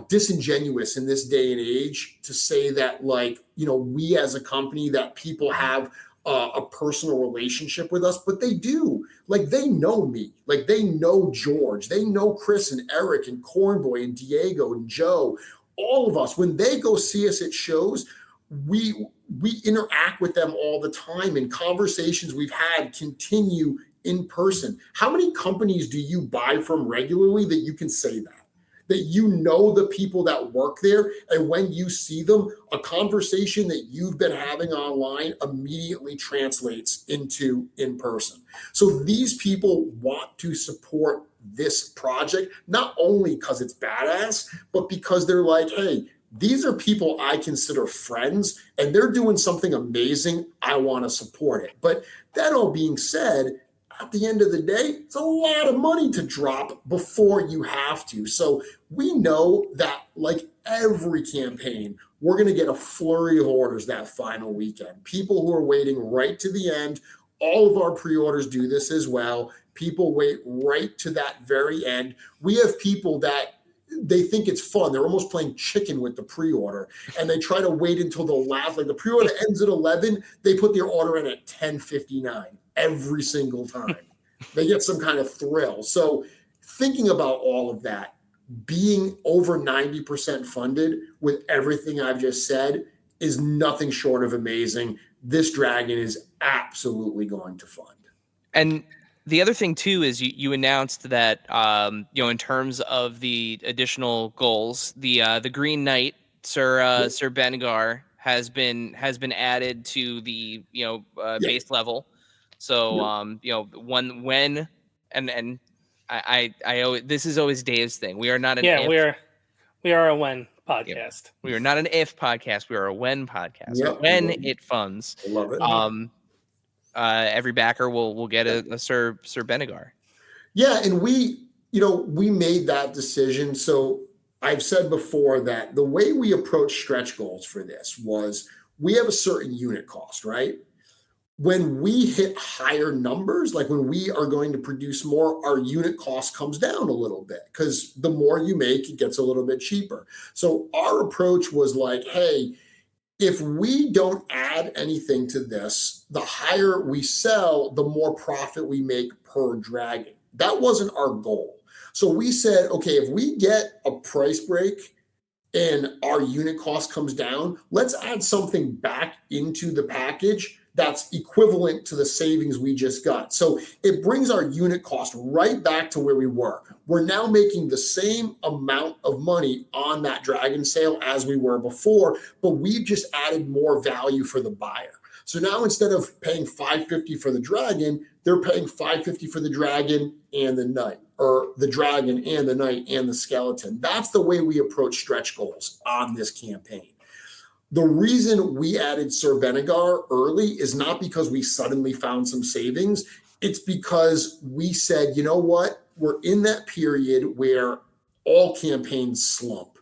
S4: disingenuous in this day and age to say that, like, we as a company, that people have a personal relationship with us, but they do. Like, they know me, like they know George, they know Chris and Eric and Cornboy and Diego and Joe, all of us. When they go see us at shows, we interact with them all the time, and conversations we've had continue in person. How many companies do you buy from regularly that you can say that the people that work there, and when you see them, a conversation that you've been having online immediately translates into in person. So these people want to support this project, not only because it's badass, but because they're like, hey, these are people I consider friends, and they're doing something amazing. I want to support it. But that all being said, at the end of the day, it's a lot of money to drop before you have to. So we know that, like every campaign, we're going to get a flurry of orders that final weekend. People who are waiting right to the end. All of our pre-orders do this as well. People wait right to that very end. We have people that they think it's fun. They're almost playing chicken with the pre-order, and they try to wait until the last, like the pre-order ends at 11. They put their order in at 10:59 every single time. They get some kind of thrill. So thinking about all of that, being over 90% funded with everything I've just said is nothing short of amazing. This dragon is absolutely going to fund.
S2: And the other thing too is you announced that in terms of the additional goals, the Green Knight, Sir Benegar has been added to the base level. So when and I this is always Dave's thing. We are not an if.
S3: we are a when podcast.
S2: We are not an if podcast. We are a when podcast.
S4: Yep.
S2: When it funds.
S4: I love it.
S2: Every backer will get a Sir Benegar.
S4: Yeah, and we made that decision. So I've said before that the way we approach stretch goals for this was we have a certain unit cost, right? When we hit higher numbers, like when we are going to produce more, our unit cost comes down a little bit because the more you make, it gets a little bit cheaper. So our approach was like, hey, if we don't add anything to this, the higher we sell, the more profit we make per dragon. That wasn't our goal. So we said, okay, if we get a price break and our unit cost comes down, let's add something back into the package that's equivalent to the savings we just got. So it brings our unit cost right back to where we were. We're now making the same amount of money on that dragon sale as we were before, but we've just added more value for the buyer. So now instead of paying $550 for the dragon, they're paying $550 for the dragon and the knight, or the dragon and the knight and the skeleton. That's the way we approach stretch goals on this campaign. The reason we added Sir Benegar early is not because we suddenly found some savings. It's because we said, you know what? We're in that period where all campaigns slump.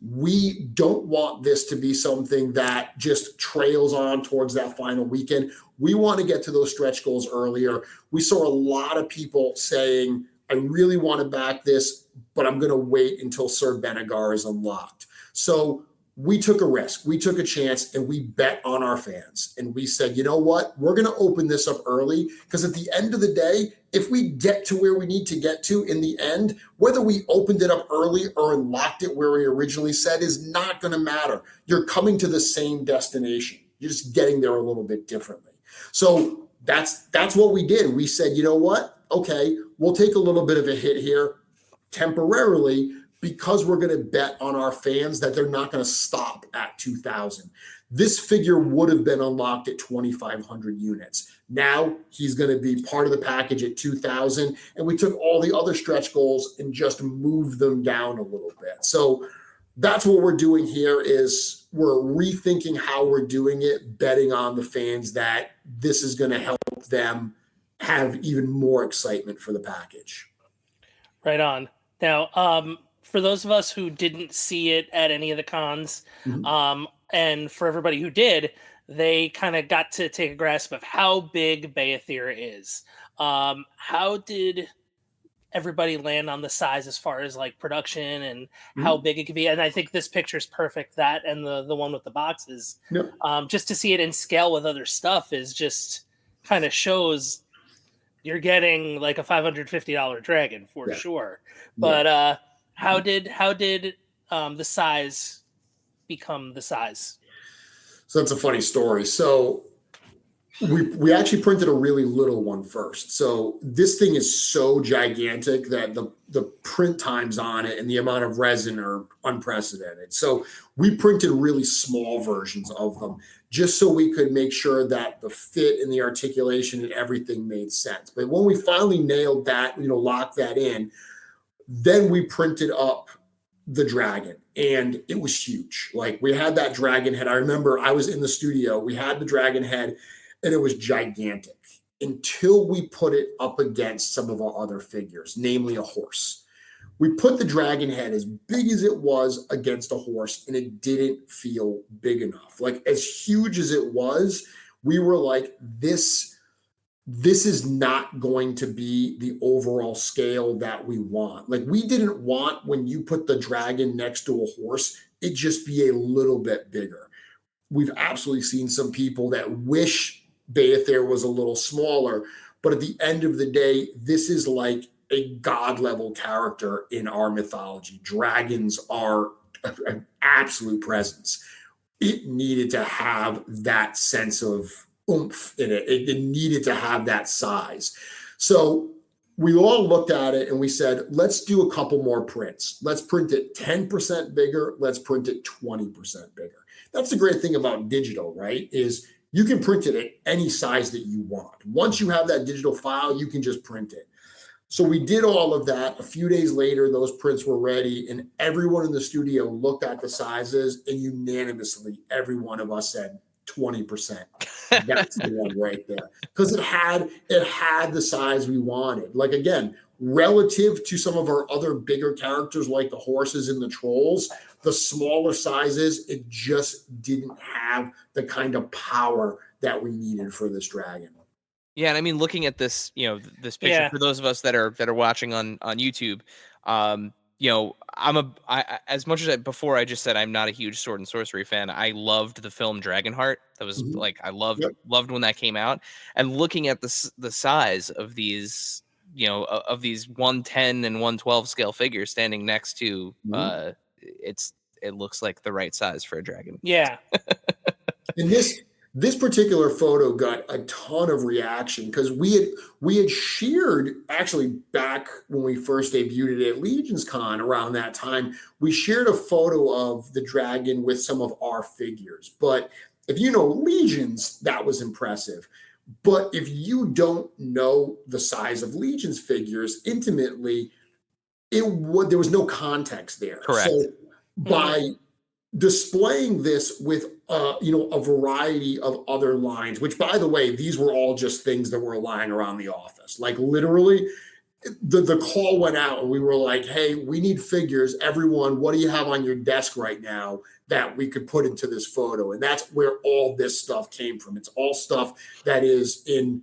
S4: We don't want this to be something that just trails on towards that final weekend. We want to get to those stretch goals earlier. We saw a lot of people saying, I really want to back this, but I'm going to wait until Sir Benegar is unlocked. So we took a risk, we took a chance, and we bet on our fans. And we said, you know what? We're going to open this up early because at the end of the day, if we get to where we need to get to in the end, whether we opened it up early or unlocked it where we originally said is not going to matter. You're coming to the same destination. You're just getting there a little bit differently. So that's what we did. We said, you know what? Okay, we'll take a little bit of a hit here temporarily, because we're going to bet on our fans that they're not going to stop at 2,000. This figure would have been unlocked at 2,500 units. Now he's going to be part of the package at 2,000. And we took all the other stretch goals and just moved them down a little bit. So that's what we're doing here is we're rethinking how we're doing it, betting on the fans that this is going to help them have even more excitement for the package.
S3: Right on. Now, for those of us who didn't see it at any of the cons, and for everybody who did, they kind of got to take a grasp of how big Beathir is. How did everybody land on the size as far as like production and how big it could be? And I think this picture is perfect. That and the one with the boxes, just to see it in scale with other stuff is just kind of shows you're getting like a $550 dragon for sure. But how did the size become the size?
S4: So that's a funny story. So we actually printed a really little one first. So this thing is so gigantic that the print times on it and the amount of resin are unprecedented. So we printed really small versions of them just so we could make sure that the fit and the articulation and everything made sense. But when we finally nailed that, locked that in, then we printed up the dragon. and it was huge. Like we had that dragon head. I remember I was in the studio, we had the dragon head, and it was gigantic until we put it up against some of our other figures, namely a horse. We put the dragon head as big as it was against a horse, and it didn't feel big enough. Like as huge as it was, we were like, this is not going to be the overall scale that we want. Like we didn't want, when you put the dragon next to a horse, it just be a little bit bigger. We've absolutely seen some people that wish Beathair was a little smaller, but at the end of the day, this is like a god level character in our mythology. Dragons are an absolute presence. It needed to have that sense of oomph in it. It needed to have that size. So we all looked at it and we said, let's do a couple more prints. Let's print it 10% bigger. Let's print it 20% bigger. That's the great thing about digital, right? Is you can print it at any size that you want. Once you have that digital file, you can just print it. So we did all of that. A few days later, those prints were ready, and everyone in the studio looked at the sizes, and unanimously, every one of us said 20%. That's the one right there, because it had the size we wanted. Like again, relative to some of our other bigger characters, like the horses and the trolls, the smaller sizes, it just didn't have the kind of power that we needed for this dragon.
S2: Yeah, and I mean, looking at this, this picture for those of us that are watching on YouTube, as much as before I just said I'm not a huge sword and sorcery fan. I loved the film Dragonheart. That was like I loved when that came out. And looking at the size of these, of these 110 and 112 scale figures standing next to, it looks like the right size for a dragon.
S3: Yeah.
S4: And this particular photo got a ton of reaction because we had shared, actually back when we first debuted it at Legions Con around that time, we shared a photo of the dragon with some of our figures. But if you know Legions, that was impressive. But if you don't know the size of Legions figures intimately, there was no context there.
S2: Correct.
S4: So by displaying this with a variety of other lines, which by the way, these were all just things that were lying around the office. Like literally the call went out and we were like, hey, we need figures. Everyone, what do you have on your desk right now that we could put into this photo? And that's where all this stuff came from. It's all stuff that is in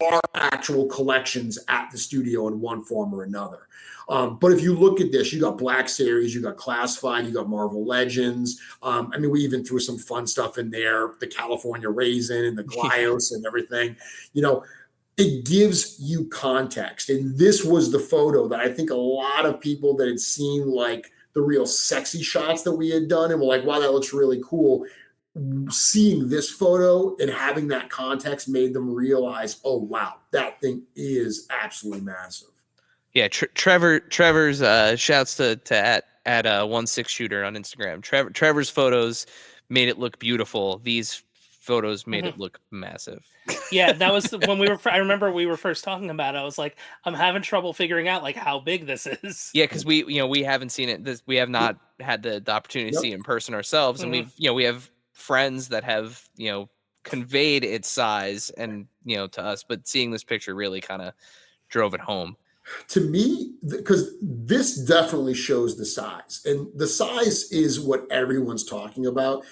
S4: our actual collections at the studio in one form or another. But if you look at this, you got Black Series, you got Classified, you got Marvel Legends. We even threw some fun stuff in there, the California Raisin and the Glios and everything. It gives you context. And this was the photo that I think a lot of people that had seen like the real sexy shots that we had done and were like, wow, that looks really cool. Seeing this photo and having that context made them realize, oh, wow, that thing is absolutely massive.
S2: Yeah, Trevor's shouts to at 1/6shooter on Instagram. Trevor's photos made it look beautiful. These photos made it look massive.
S3: Yeah, that was when I remember we were first talking about it. I was like, I'm having trouble figuring out like how big this is.
S2: Yeah, because we haven't seen it. We have not had the opportunity to see it in person ourselves, and we have friends that have conveyed its size and to us, but seeing this picture really kind of drove it home.
S4: To me, because this definitely shows the size, and the size is what everyone's talking about.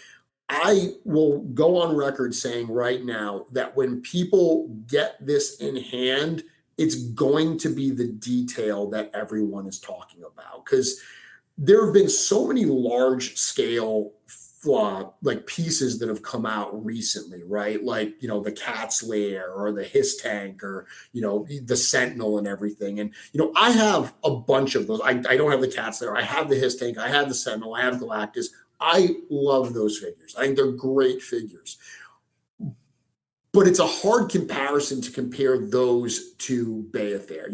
S4: I will go on record saying right now that when people get this in hand, it's going to be the detail that everyone is talking about, because there have been so many large scale like pieces that have come out recently, right? Like, the Cat's Lair or the Hiss Tank or, the Sentinel and everything. And, I have a bunch of those. I don't have the Cat's Lair. I have the Hiss Tank. I have the Sentinel. I have Galactus. I love those figures. I think they're great figures. But it's a hard comparison to compare those to Beathair.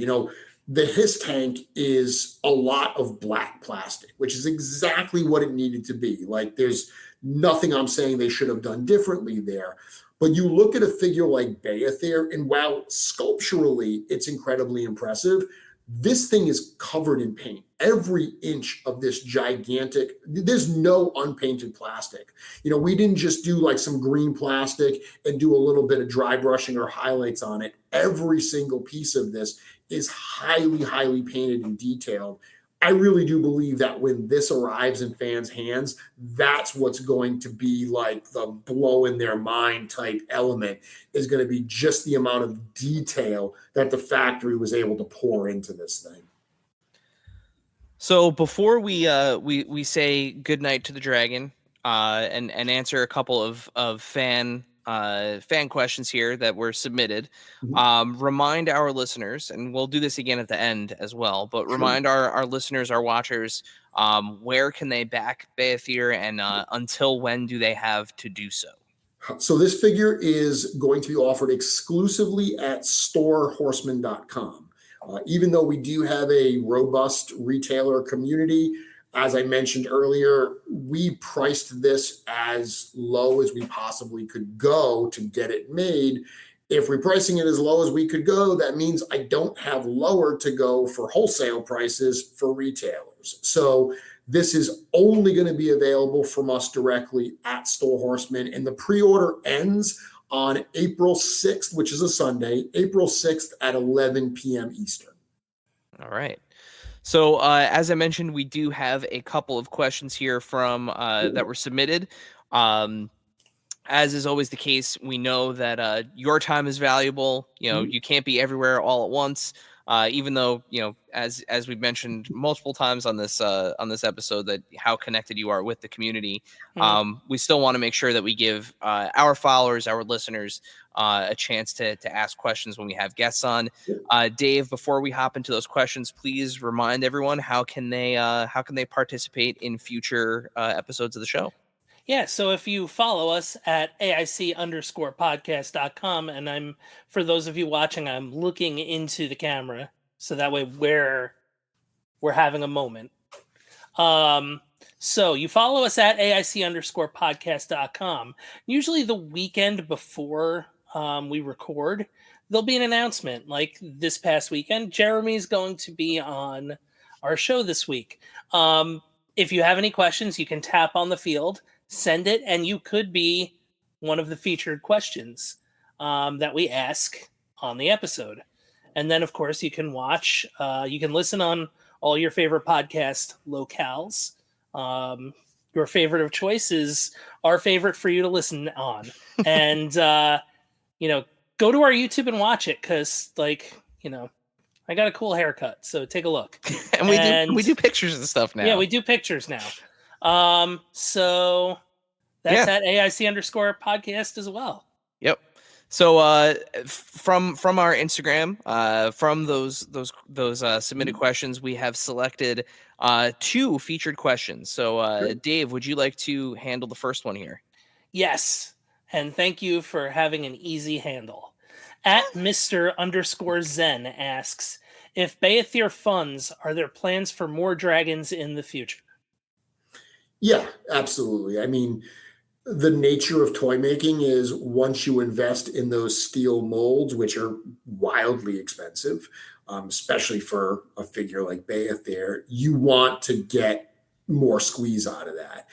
S4: The Hiss Tank is a lot of black plastic, which is exactly what it needed to be. Like, there's nothing I'm saying they should have done differently there. But you look at a figure like Beathair, and while sculpturally it's incredibly impressive, This thing is covered in paint. Every inch of this gigantic, there's no unpainted plastic. We didn't just do like some green plastic and do a little bit of dry brushing or highlights on it. Every single piece of this is highly, highly painted and detailed. I really do believe that when this arrives in fans' hands, that's what's going to be like the blow in their mind type element, is going to be just the amount of detail that the factory was able to pour into this thing.
S2: So before we say goodnight to the dragon, and answer a couple of fan questions here that were submitted, remind our listeners, and we'll do this again at the end as well, but remind our listeners, our watchers, where can they back Beathir, and until when do they have to do so?
S4: So this figure is going to be offered exclusively at Horsemen.com. Even though we do have a robust retailer community, as I mentioned earlier, we priced this as low as we possibly could go to get it made. If we're pricing it as low as we could go, that means I don't have lower to go for wholesale prices for retailers. So this is only going to be available from us directly at Store Horsemen, and the pre-order ends on April 6th, which is a Sunday, April 6th at 11 p.m. Eastern.
S2: All right. So as I mentioned, we do have a couple of questions here from that were submitted. As is always the case, we know that your time is valuable. You can't be everywhere all at once. Even though, as we've mentioned multiple times on this episode, that how connected you are with the community, we still want to make sure that we give our followers, our listeners, a chance to ask questions when we have guests on. Dave, before we hop into those questions, please remind everyone how can they participate in future episodes of the show.
S3: Yeah, so if you follow us at AIC_podcast.com, and for those of you watching, I'm looking into the camera, so that way we're having a moment. So you follow us at AIC_podcast.com. Usually the weekend before we record, there'll be an announcement. Like this past weekend, Jeremy's going to be on our show this week. If you have any questions, you can tap on the field, send it, and you could be one of the featured questions that we ask on the episode. And then, of course, you can watch, you can listen on all your favorite podcast locales. Your favorite of choice is our favorite for you to listen on. And, go to our YouTube and watch it, because, I got a cool haircut, so take a look.
S2: And we do pictures and stuff now.
S3: Yeah, we do pictures now. So that's at AIC_podcast as well.
S2: Yep. So from our Instagram, from those submitted questions, we have selected 2 featured questions. So Dave, would you like to handle the first one here?
S3: Yes, and thank you for having an easy handle. At Mr_Zen asks, if Beathir funds, are there plans for more dragons in the future?
S4: Yeah, absolutely. I mean, the nature of toy making is once you invest in those steel molds, which are wildly expensive, especially for a figure like Beathir, you want to get more squeeze out of that.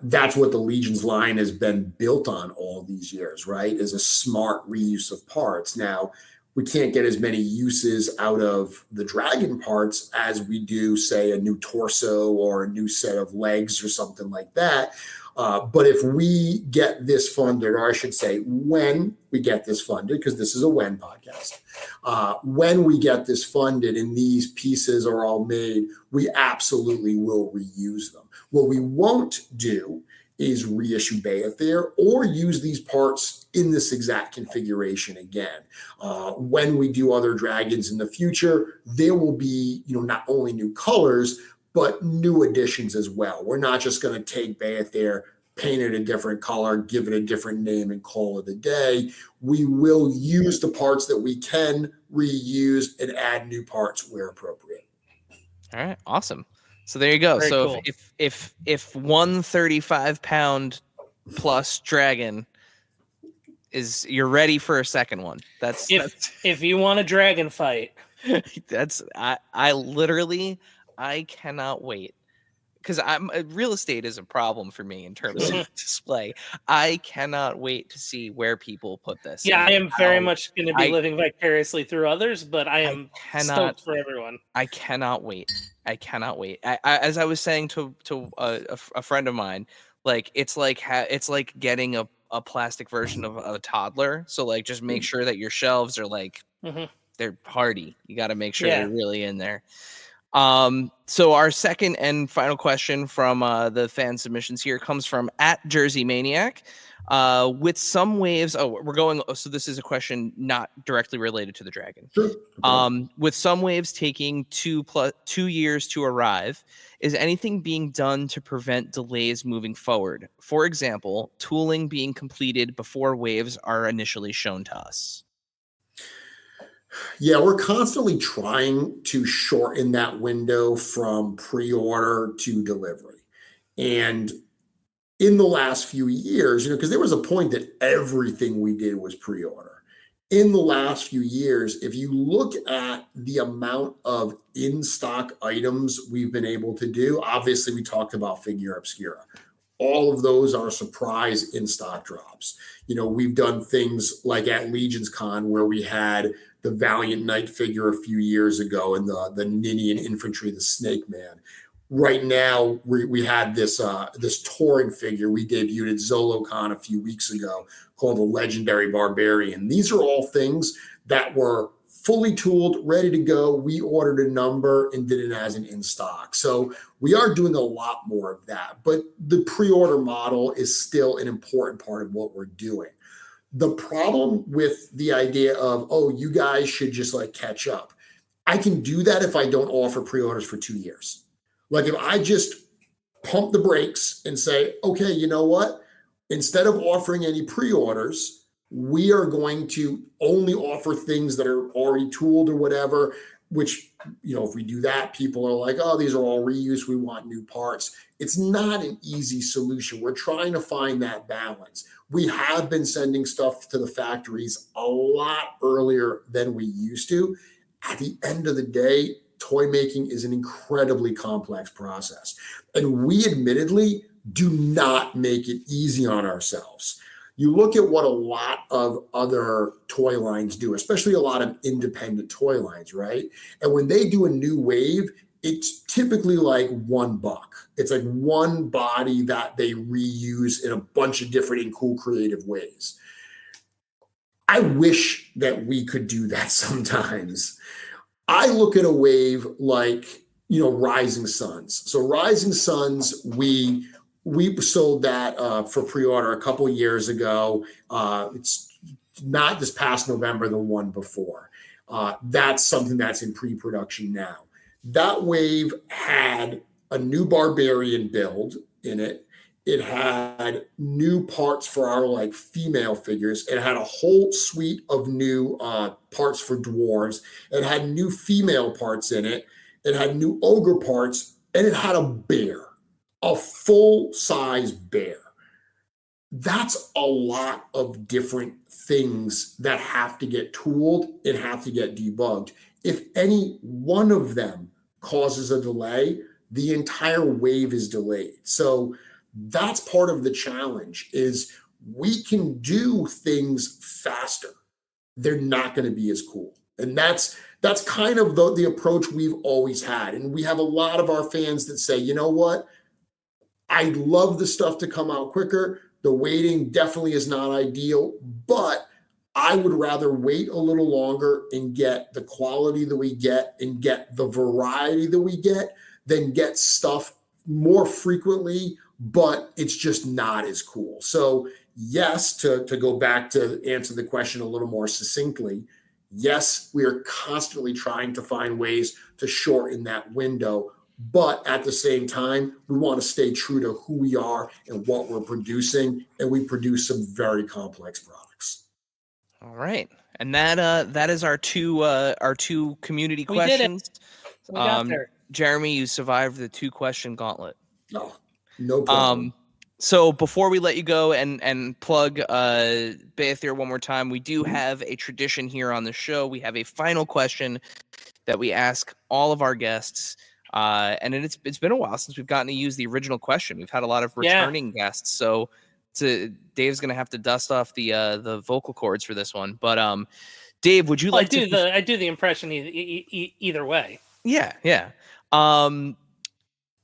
S4: That's what the Legions line has been built on all these years, right? Is a smart reuse of parts. Now, we can't get as many uses out of the dragon parts as we do, say, a new torso or a new set of legs or something like that. But if we get this funded, or I should say, when we get this funded, because this is a when podcast, when we get this funded and these pieces are all made, we absolutely will reuse them. What we won't do is reissue Beathir or use these parts in this exact configuration again. When we do other dragons in the future, there will be, not only new colors, but new additions as well. We're not just going to take Beathir, paint it a different color, give it a different name, and call it a day. We will use the parts that we can reuse and add new parts where appropriate.
S2: All right, awesome. So there you go.
S3: Very
S2: so
S3: cool.
S2: if 135-pound plus dragon you're ready for a second one. That's
S3: if you want a dragon fight,
S2: I literally I cannot wait because real estate is a problem for me in terms of display. I cannot wait to see where people put this.
S3: Yeah,
S2: and
S3: I am very
S2: how-
S3: much going to be
S2: I
S3: living vicariously through others, but I
S2: I
S3: am
S2: cannot
S3: stoked for everyone.
S2: I cannot wait. I cannot wait. As I was saying to a friend of mine, like it's like it's like getting a plastic version of a toddler. So like just make sure that your shelves are like
S3: Hmm.
S2: they're hardy. You got to make sure
S3: Yeah.
S2: they're really in there. So our second and final question from the fan submissions here comes from at Jersey Maniac. With some waves, so this is a question not directly related to the dragon.
S4: Sure.
S2: With some waves taking 2 years to arrive, is anything being done to prevent delays moving forward? For example, tooling being completed before waves are initially shown to us.
S4: Yeah, we're constantly trying to shorten that window from pre-order to delivery. And in the last few years, because there was a point that everything we did was pre-order. In the last few years, if you look at the amount of in-stock items we've been able to do, obviously we talked about Figure Obscura. All of those are surprise in-stock drops. We've done things like at Legion's Con where we had the Valiant Knight figure a few years ago and the Ninian Infantry, the Snake Man. Right now, we had this touring figure we debuted at ZoloCon a few weeks ago called the Legendary Barbarian. These are all things that were fully tooled, ready to go. We ordered a number and did it as an in-stock. So we are doing a lot more of that. But the pre-order model is still an important part of what we're doing. The problem with the idea of, oh, you guys should just like catch up. I can do that if I don't offer pre-orders for 2 years. Like if I just pump the brakes and say, okay, you know what? Instead of offering any pre-orders, we are going to only offer things that are already tooled or whatever, which, if we do that, people are like, oh, these are all reuse. We want new parts. It's not an easy solution. We're trying to find that balance. We have been sending stuff to the factories a lot earlier than we used to. At the end of the day, toy making is an incredibly complex process. And we admittedly do not make it easy on ourselves. You look at what a lot of other toy lines do, especially a lot of independent toy lines, right? And when they do a new wave, it's typically like $1. It's like one body that they reuse in a bunch of different and cool creative ways. I wish that we could do that sometimes. I look at a wave like, Rising Suns. So Rising Suns, we sold that for pre-order a couple years ago. It's not this past November, the one before. That's something that's in pre-production now. That wave had a new Barbarian build in it. It had new parts for our like female figures. It had a whole suite of new parts for dwarves. It had new female parts in it. It had new ogre parts, and it had a bear, a full-size bear. That's a lot of different things that have to get tooled and have to get debugged. If any one of them causes a delay, the entire wave is delayed. So that's part of the challenge is we can do things faster. They're not going to be as cool. And that's kind of the approach we've always had. And we have a lot of our fans that say, you know what? I'd love the stuff to come out quicker. The waiting definitely is not ideal, but I would rather wait a little longer and get the quality that we get and get the variety that we get than get stuff more frequently, but it's just not as cool. So yes, to go back to answer the question a little more succinctly, yes, we are constantly trying to find ways to shorten that window. But at the same time, we want to stay true to who we are and what we're producing. And we produce some very complex products.
S2: All right. And that is our two community
S3: We did it.
S2: questions.
S3: We got there.
S2: Jeremy, you survived the 2-question gauntlet.
S4: Oh, no problem.
S2: So before we let you go and plug Bayethier one more time, we do have a tradition here on the show. We have a final question that we ask all of our guests. And it's been a while since we've gotten to use the original question. We've had a lot of returning guests, so Dave's gonna have to dust off the vocal cords for this one. But Dave, would you like to?
S3: I do the impression either way.
S2: Yeah.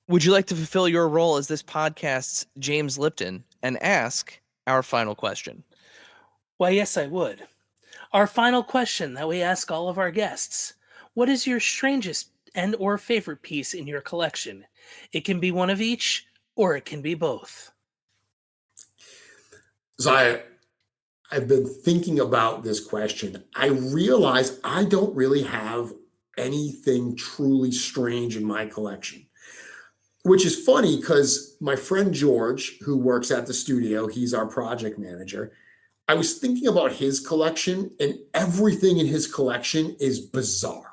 S2: Would you like to fulfill your role as this podcast's James Lipton and ask our final question?
S3: Why, yes, I would. Our final question that we ask all of our guests: what is your strangest and or favorite piece in your collection? It can be one of each, or it can be both.
S4: So I've been thinking about this question. I realize I don't really have anything truly strange in my collection, which is funny because my friend George, who works at the studio, he's our project manager. I was thinking about his collection, and everything in his collection is bizarre.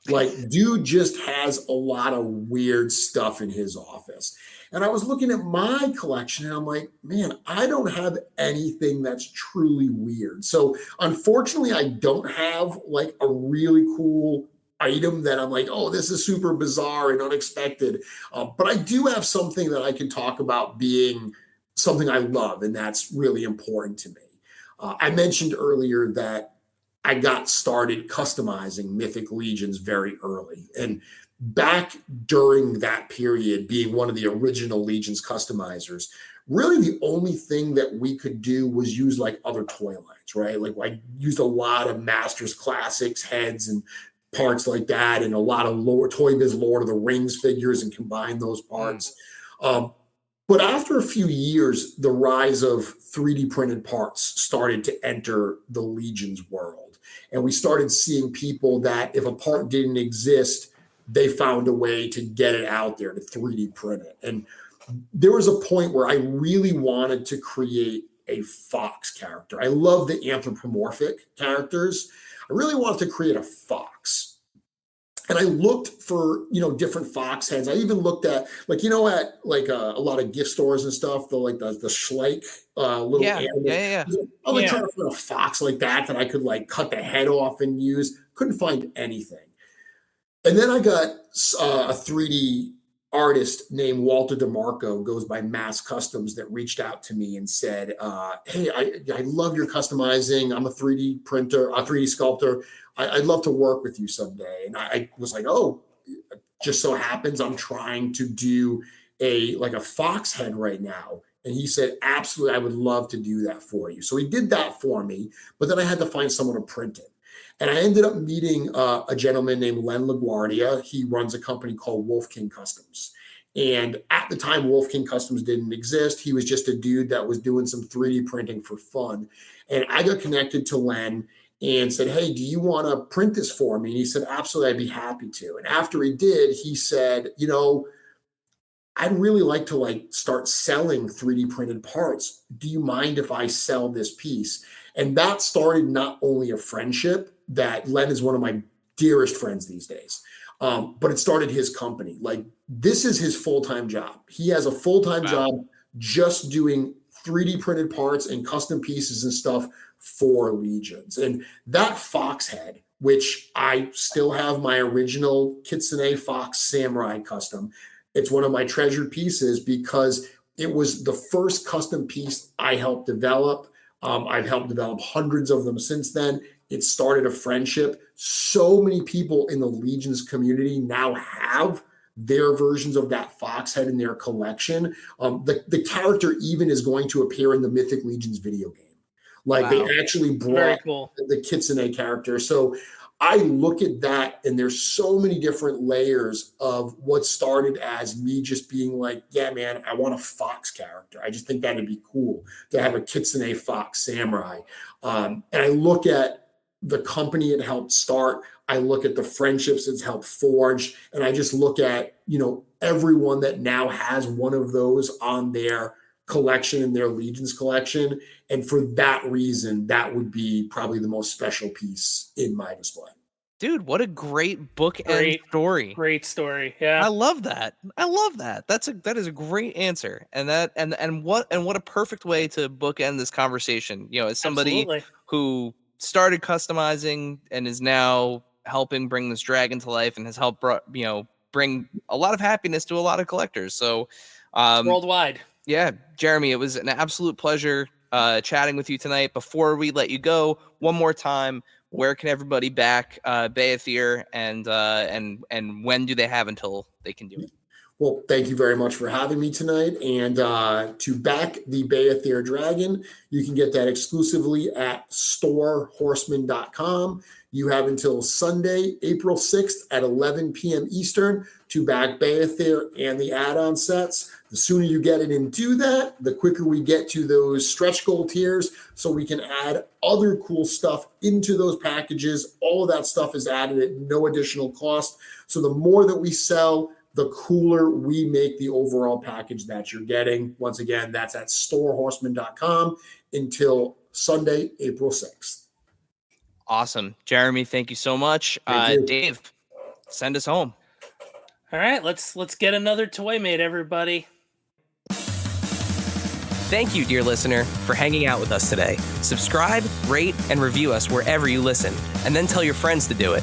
S4: Like, dude just has a lot of weird stuff in his office. And I was looking at my collection and I'm like, man, I don't have anything that's truly weird. So unfortunately, I don't have like a really cool item that I'm like, oh, this is super bizarre and unexpected. But I do have something that I can talk about being something I love, and that's really important to me. I mentioned earlier that I got started customizing Mythic Legions very early. And back during that period, being one of the original Legions customizers, really the only thing that we could do was use like other toy lines, right? Like I used a lot of Masters Classics heads and parts like that, and a lot of Toy Biz Lord of the Rings figures, and combine those parts. But after a few years, the rise of 3D printed parts started to enter the Legions world. And we started seeing people that if a part didn't exist, they found a way to get it out there to 3D print it. And there was a point where I really wanted to create a fox character. I love the anthropomorphic characters. I really wanted to create a fox. And I looked for, different fox heads. I even looked at, at like a lot of gift stores and stuff, the Schleich little animal.
S2: Yeah.
S4: I was trying to find a fox like that I could like cut the head off and use. Couldn't find anything. And then I got a 3D artist named Walter DeMarco, goes by Mass Customs, that reached out to me and said, hey, I love your customizing. I'm a 3D printer, a 3D sculptor. I'd love to work with you someday. And I was like, oh, just so happens I'm trying to do a fox head right now. And he said, absolutely, I would love to do that for you. So he did that for me, but then I had to find someone to print it. And I ended up meeting a gentleman named Len LaGuardia. He runs a company called Wolf King Customs. And at the time, Wolf King Customs didn't exist. He was just a dude that was doing some 3D printing for fun. And I got connected to Len and said, hey, do you want to print this for me? And he said, absolutely, I'd be happy to. And after he did, he said, I'd really like to start selling 3D printed parts. Do you mind if I sell this piece? And that started not only a friendship, that Len is one of my dearest friends these days, but it started his company. This is his full-time job. He has a full-time job just doing 3D printed parts and custom pieces and stuff for Legions. And that fox head, which I still have my original Kitsune Fox Samurai custom, it's one of my treasured pieces because it was the first custom piece I helped develop. I've helped develop hundreds of them since then. It started a friendship. So many people in the Legions community now have their versions of that fox head in their collection. The character even is going to appear in the Mythic Legions video game. They actually brought the Kitsune character. So I look at that, and there's so many different layers of what started as me just being like, yeah, man, I want a fox character. I just think that'd be cool to have a Kitsune Fox Samurai. And I look at the company it helped start. I look at the friendships it's helped forge. And I just look at, everyone that now has one of those on their collection, in their Legions collection. And for that reason, that would be probably the most special piece in my display.
S2: Dude, what a great bookend story.
S3: Great story. Yeah.
S2: I love that. That is a great answer. And what a perfect way to bookend this conversation. As somebody who started customizing and is now helping bring this dragon to life and has helped bring a lot of happiness to a lot of collectors. So
S3: worldwide. Yeah,
S2: Jeremy, it was an absolute pleasure chatting with you tonight. Before we let you go, one more time, where can everybody back Beathir, and when do they have until they can do it?
S4: Well, thank you very much for having me tonight. And to back the Beathir Dragon, you can get that exclusively at Horsemen.com. You have until Sunday, April 6th at 11 p.m. Eastern to back Beathir and the add-on sets. The sooner you get it and do that, the quicker we get to those stretch goal tiers so we can add other cool stuff into those packages. All of that stuff is added at no additional cost. So the more that we sell, the cooler we make the overall package that you're getting. Once again, that's at Horsemen.com until Sunday, April 6th.
S2: Awesome. Jeremy, thank you so much. Dave, send us home.
S3: All right, let's get another toy made, everybody.
S5: Thank you, dear listener, for hanging out with us today. Subscribe, rate, and review us wherever you listen, and then tell your friends to do it.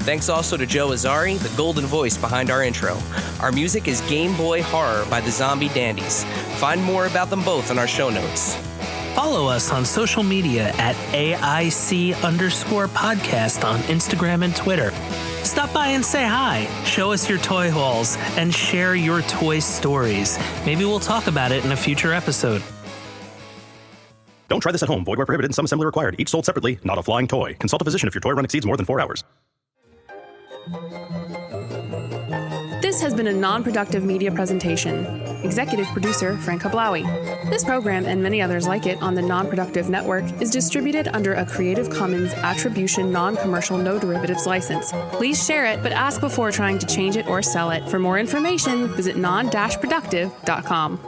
S5: Thanks also to Joe Azari, the golden voice behind our intro. Our music is Game Boy Horror by the Zombie Dandies. Find more about them both in our show notes.
S6: Follow us on social media at AIC_podcast on Instagram and Twitter. Stop by and say hi, show us your toy hauls, and share your toy stories. Maybe we'll talk about it in a future episode.
S1: Don't try this at home. Void where prohibited and some assembly required. Each sold separately, not a flying toy. Consult a physician if your toy run exceeds more than 4 hours.
S7: This has been a non-productive media presentation. Executive producer, Frank Hablawi. This program and many others like it on the Non-Productive Network is distributed under a Creative Commons Attribution Non-Commercial No Derivatives license. Please share it, but ask before trying to change it or sell it. For more information, visit non-productive.com.